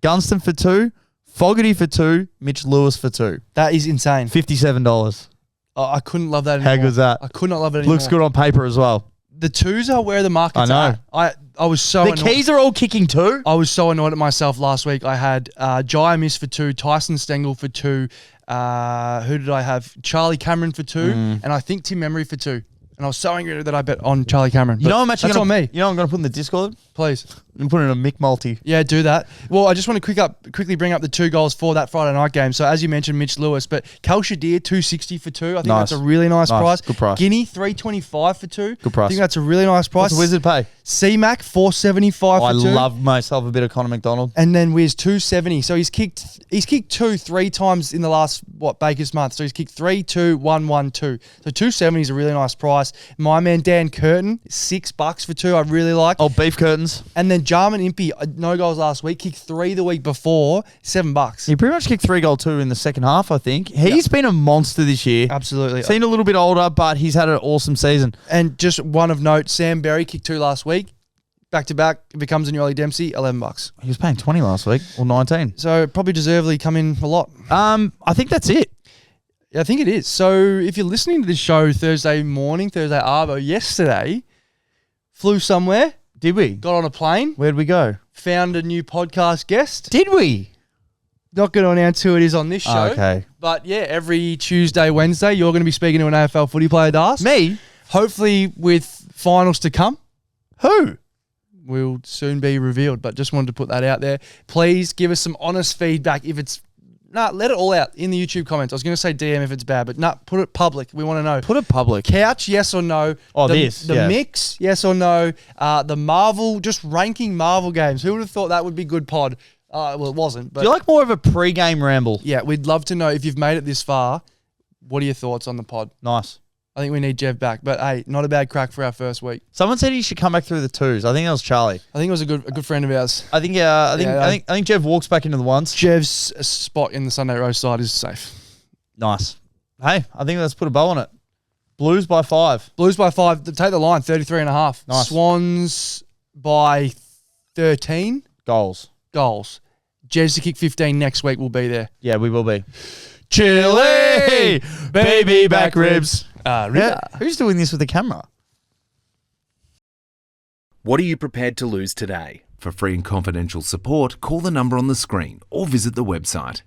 Gunston for 2, Fogarty for 2, Mitch Lewis for 2. That is insane. $57. Oh, I couldn't love that anymore. How good's that? I could not love it anymore. Looks good on paper as well. The 2s are where the market's I know. at. I was so The annoyed. keys are all kicking 2. I was so annoyed at myself last week. I had Jaya Miss for 2, Tyson Stengel for 2. Who did I have? Charlie Cameron for 2, and I think Tim Emery for 2. And I was so angry that I bet on Charlie Cameron. You know I'm actually that's gonna, on me. You know I'm going to put in the Discord? Please. I'm putting in a Mick multi. Yeah, do that. Well, I just want to quickly bring up the 2 goals for that Friday night game. So as you mentioned, Mitch Lewis, but Cal Shadir, $2.60 for 2. I think Nice. that's a really nice price. Good price. Guinea, $3.25 for 2. Good price. I think that's a really nice price. What's the Wizard pay? C-Mac, $4.75 for 2. I love myself a bit of Connor McDonald. And then Wiz, $2.70. So he's kicked 2 3 times in the last, Baker's month. So he's kicked 3, 2, 1, 1, 2. So $2.70 is a really nice price. My man Dan Curtin, $6 for 2. I really like. Oh, beef curtains. And then Jarman Impey, no goals last week, kicked 3 the week before, $7. He pretty much kicked 3 goal 2 in the second half, I think. He's been a monster this year. Absolutely. Seen a little bit older, but he's had an awesome season. And just one of note, Sam Berry kicked 2 last week. Back to back, becomes a new Ollie Dempsey, $11. He was paying 20 last week, or 19. So probably deservedly come in a lot. I think that's it. I think it is. So if you're listening to this show Thursday morning, Thursday arvo, yesterday, flew somewhere, Did we? got on a plane, Where'd we go? found a new podcast guest. Did we? Not going to announce who it is on this show. Okay. But yeah, every Tuesday, Wednesday, you're going to be speaking to an AFL footy player, Das. Me? Hopefully with finals to come. Who? Will soon be revealed, but just wanted to put that out there. Please give us some honest feedback. If it's let it all out in the YouTube comments. I was going to say DM if it's bad, but put it public. We want to know. Put it public. Couch, yes or no? Oh, the mix, yes or no? The Marvel, just ranking Marvel games. Who would have thought that would be good pod? Well, it wasn't. But Do you like more of a pre-game ramble? yeah, we'd love to know if you've made it this far. What are your thoughts on the pod? Nice. I think we need Jev back, but hey, not a bad crack for our first week. Someone said he should come back through the 2s. I think that was Charlie. I think it was a good friend of ours. I think Jev walks back into the 1s. Jev's spot in the Sunday roast side is safe. Nice. Hey, I think let's put a bow on it. Blues by 5. Blues by 5. Take the line, 33.5. Nice. Swans by 13 Goals. goals. Jev's to kick 15 next week. We'll be there. Yeah, we will be. Chili, baby back ribs. Ribs. Who's doing this with the camera? What are you prepared to lose today? For free and confidential support, call the number on the screen or visit the website.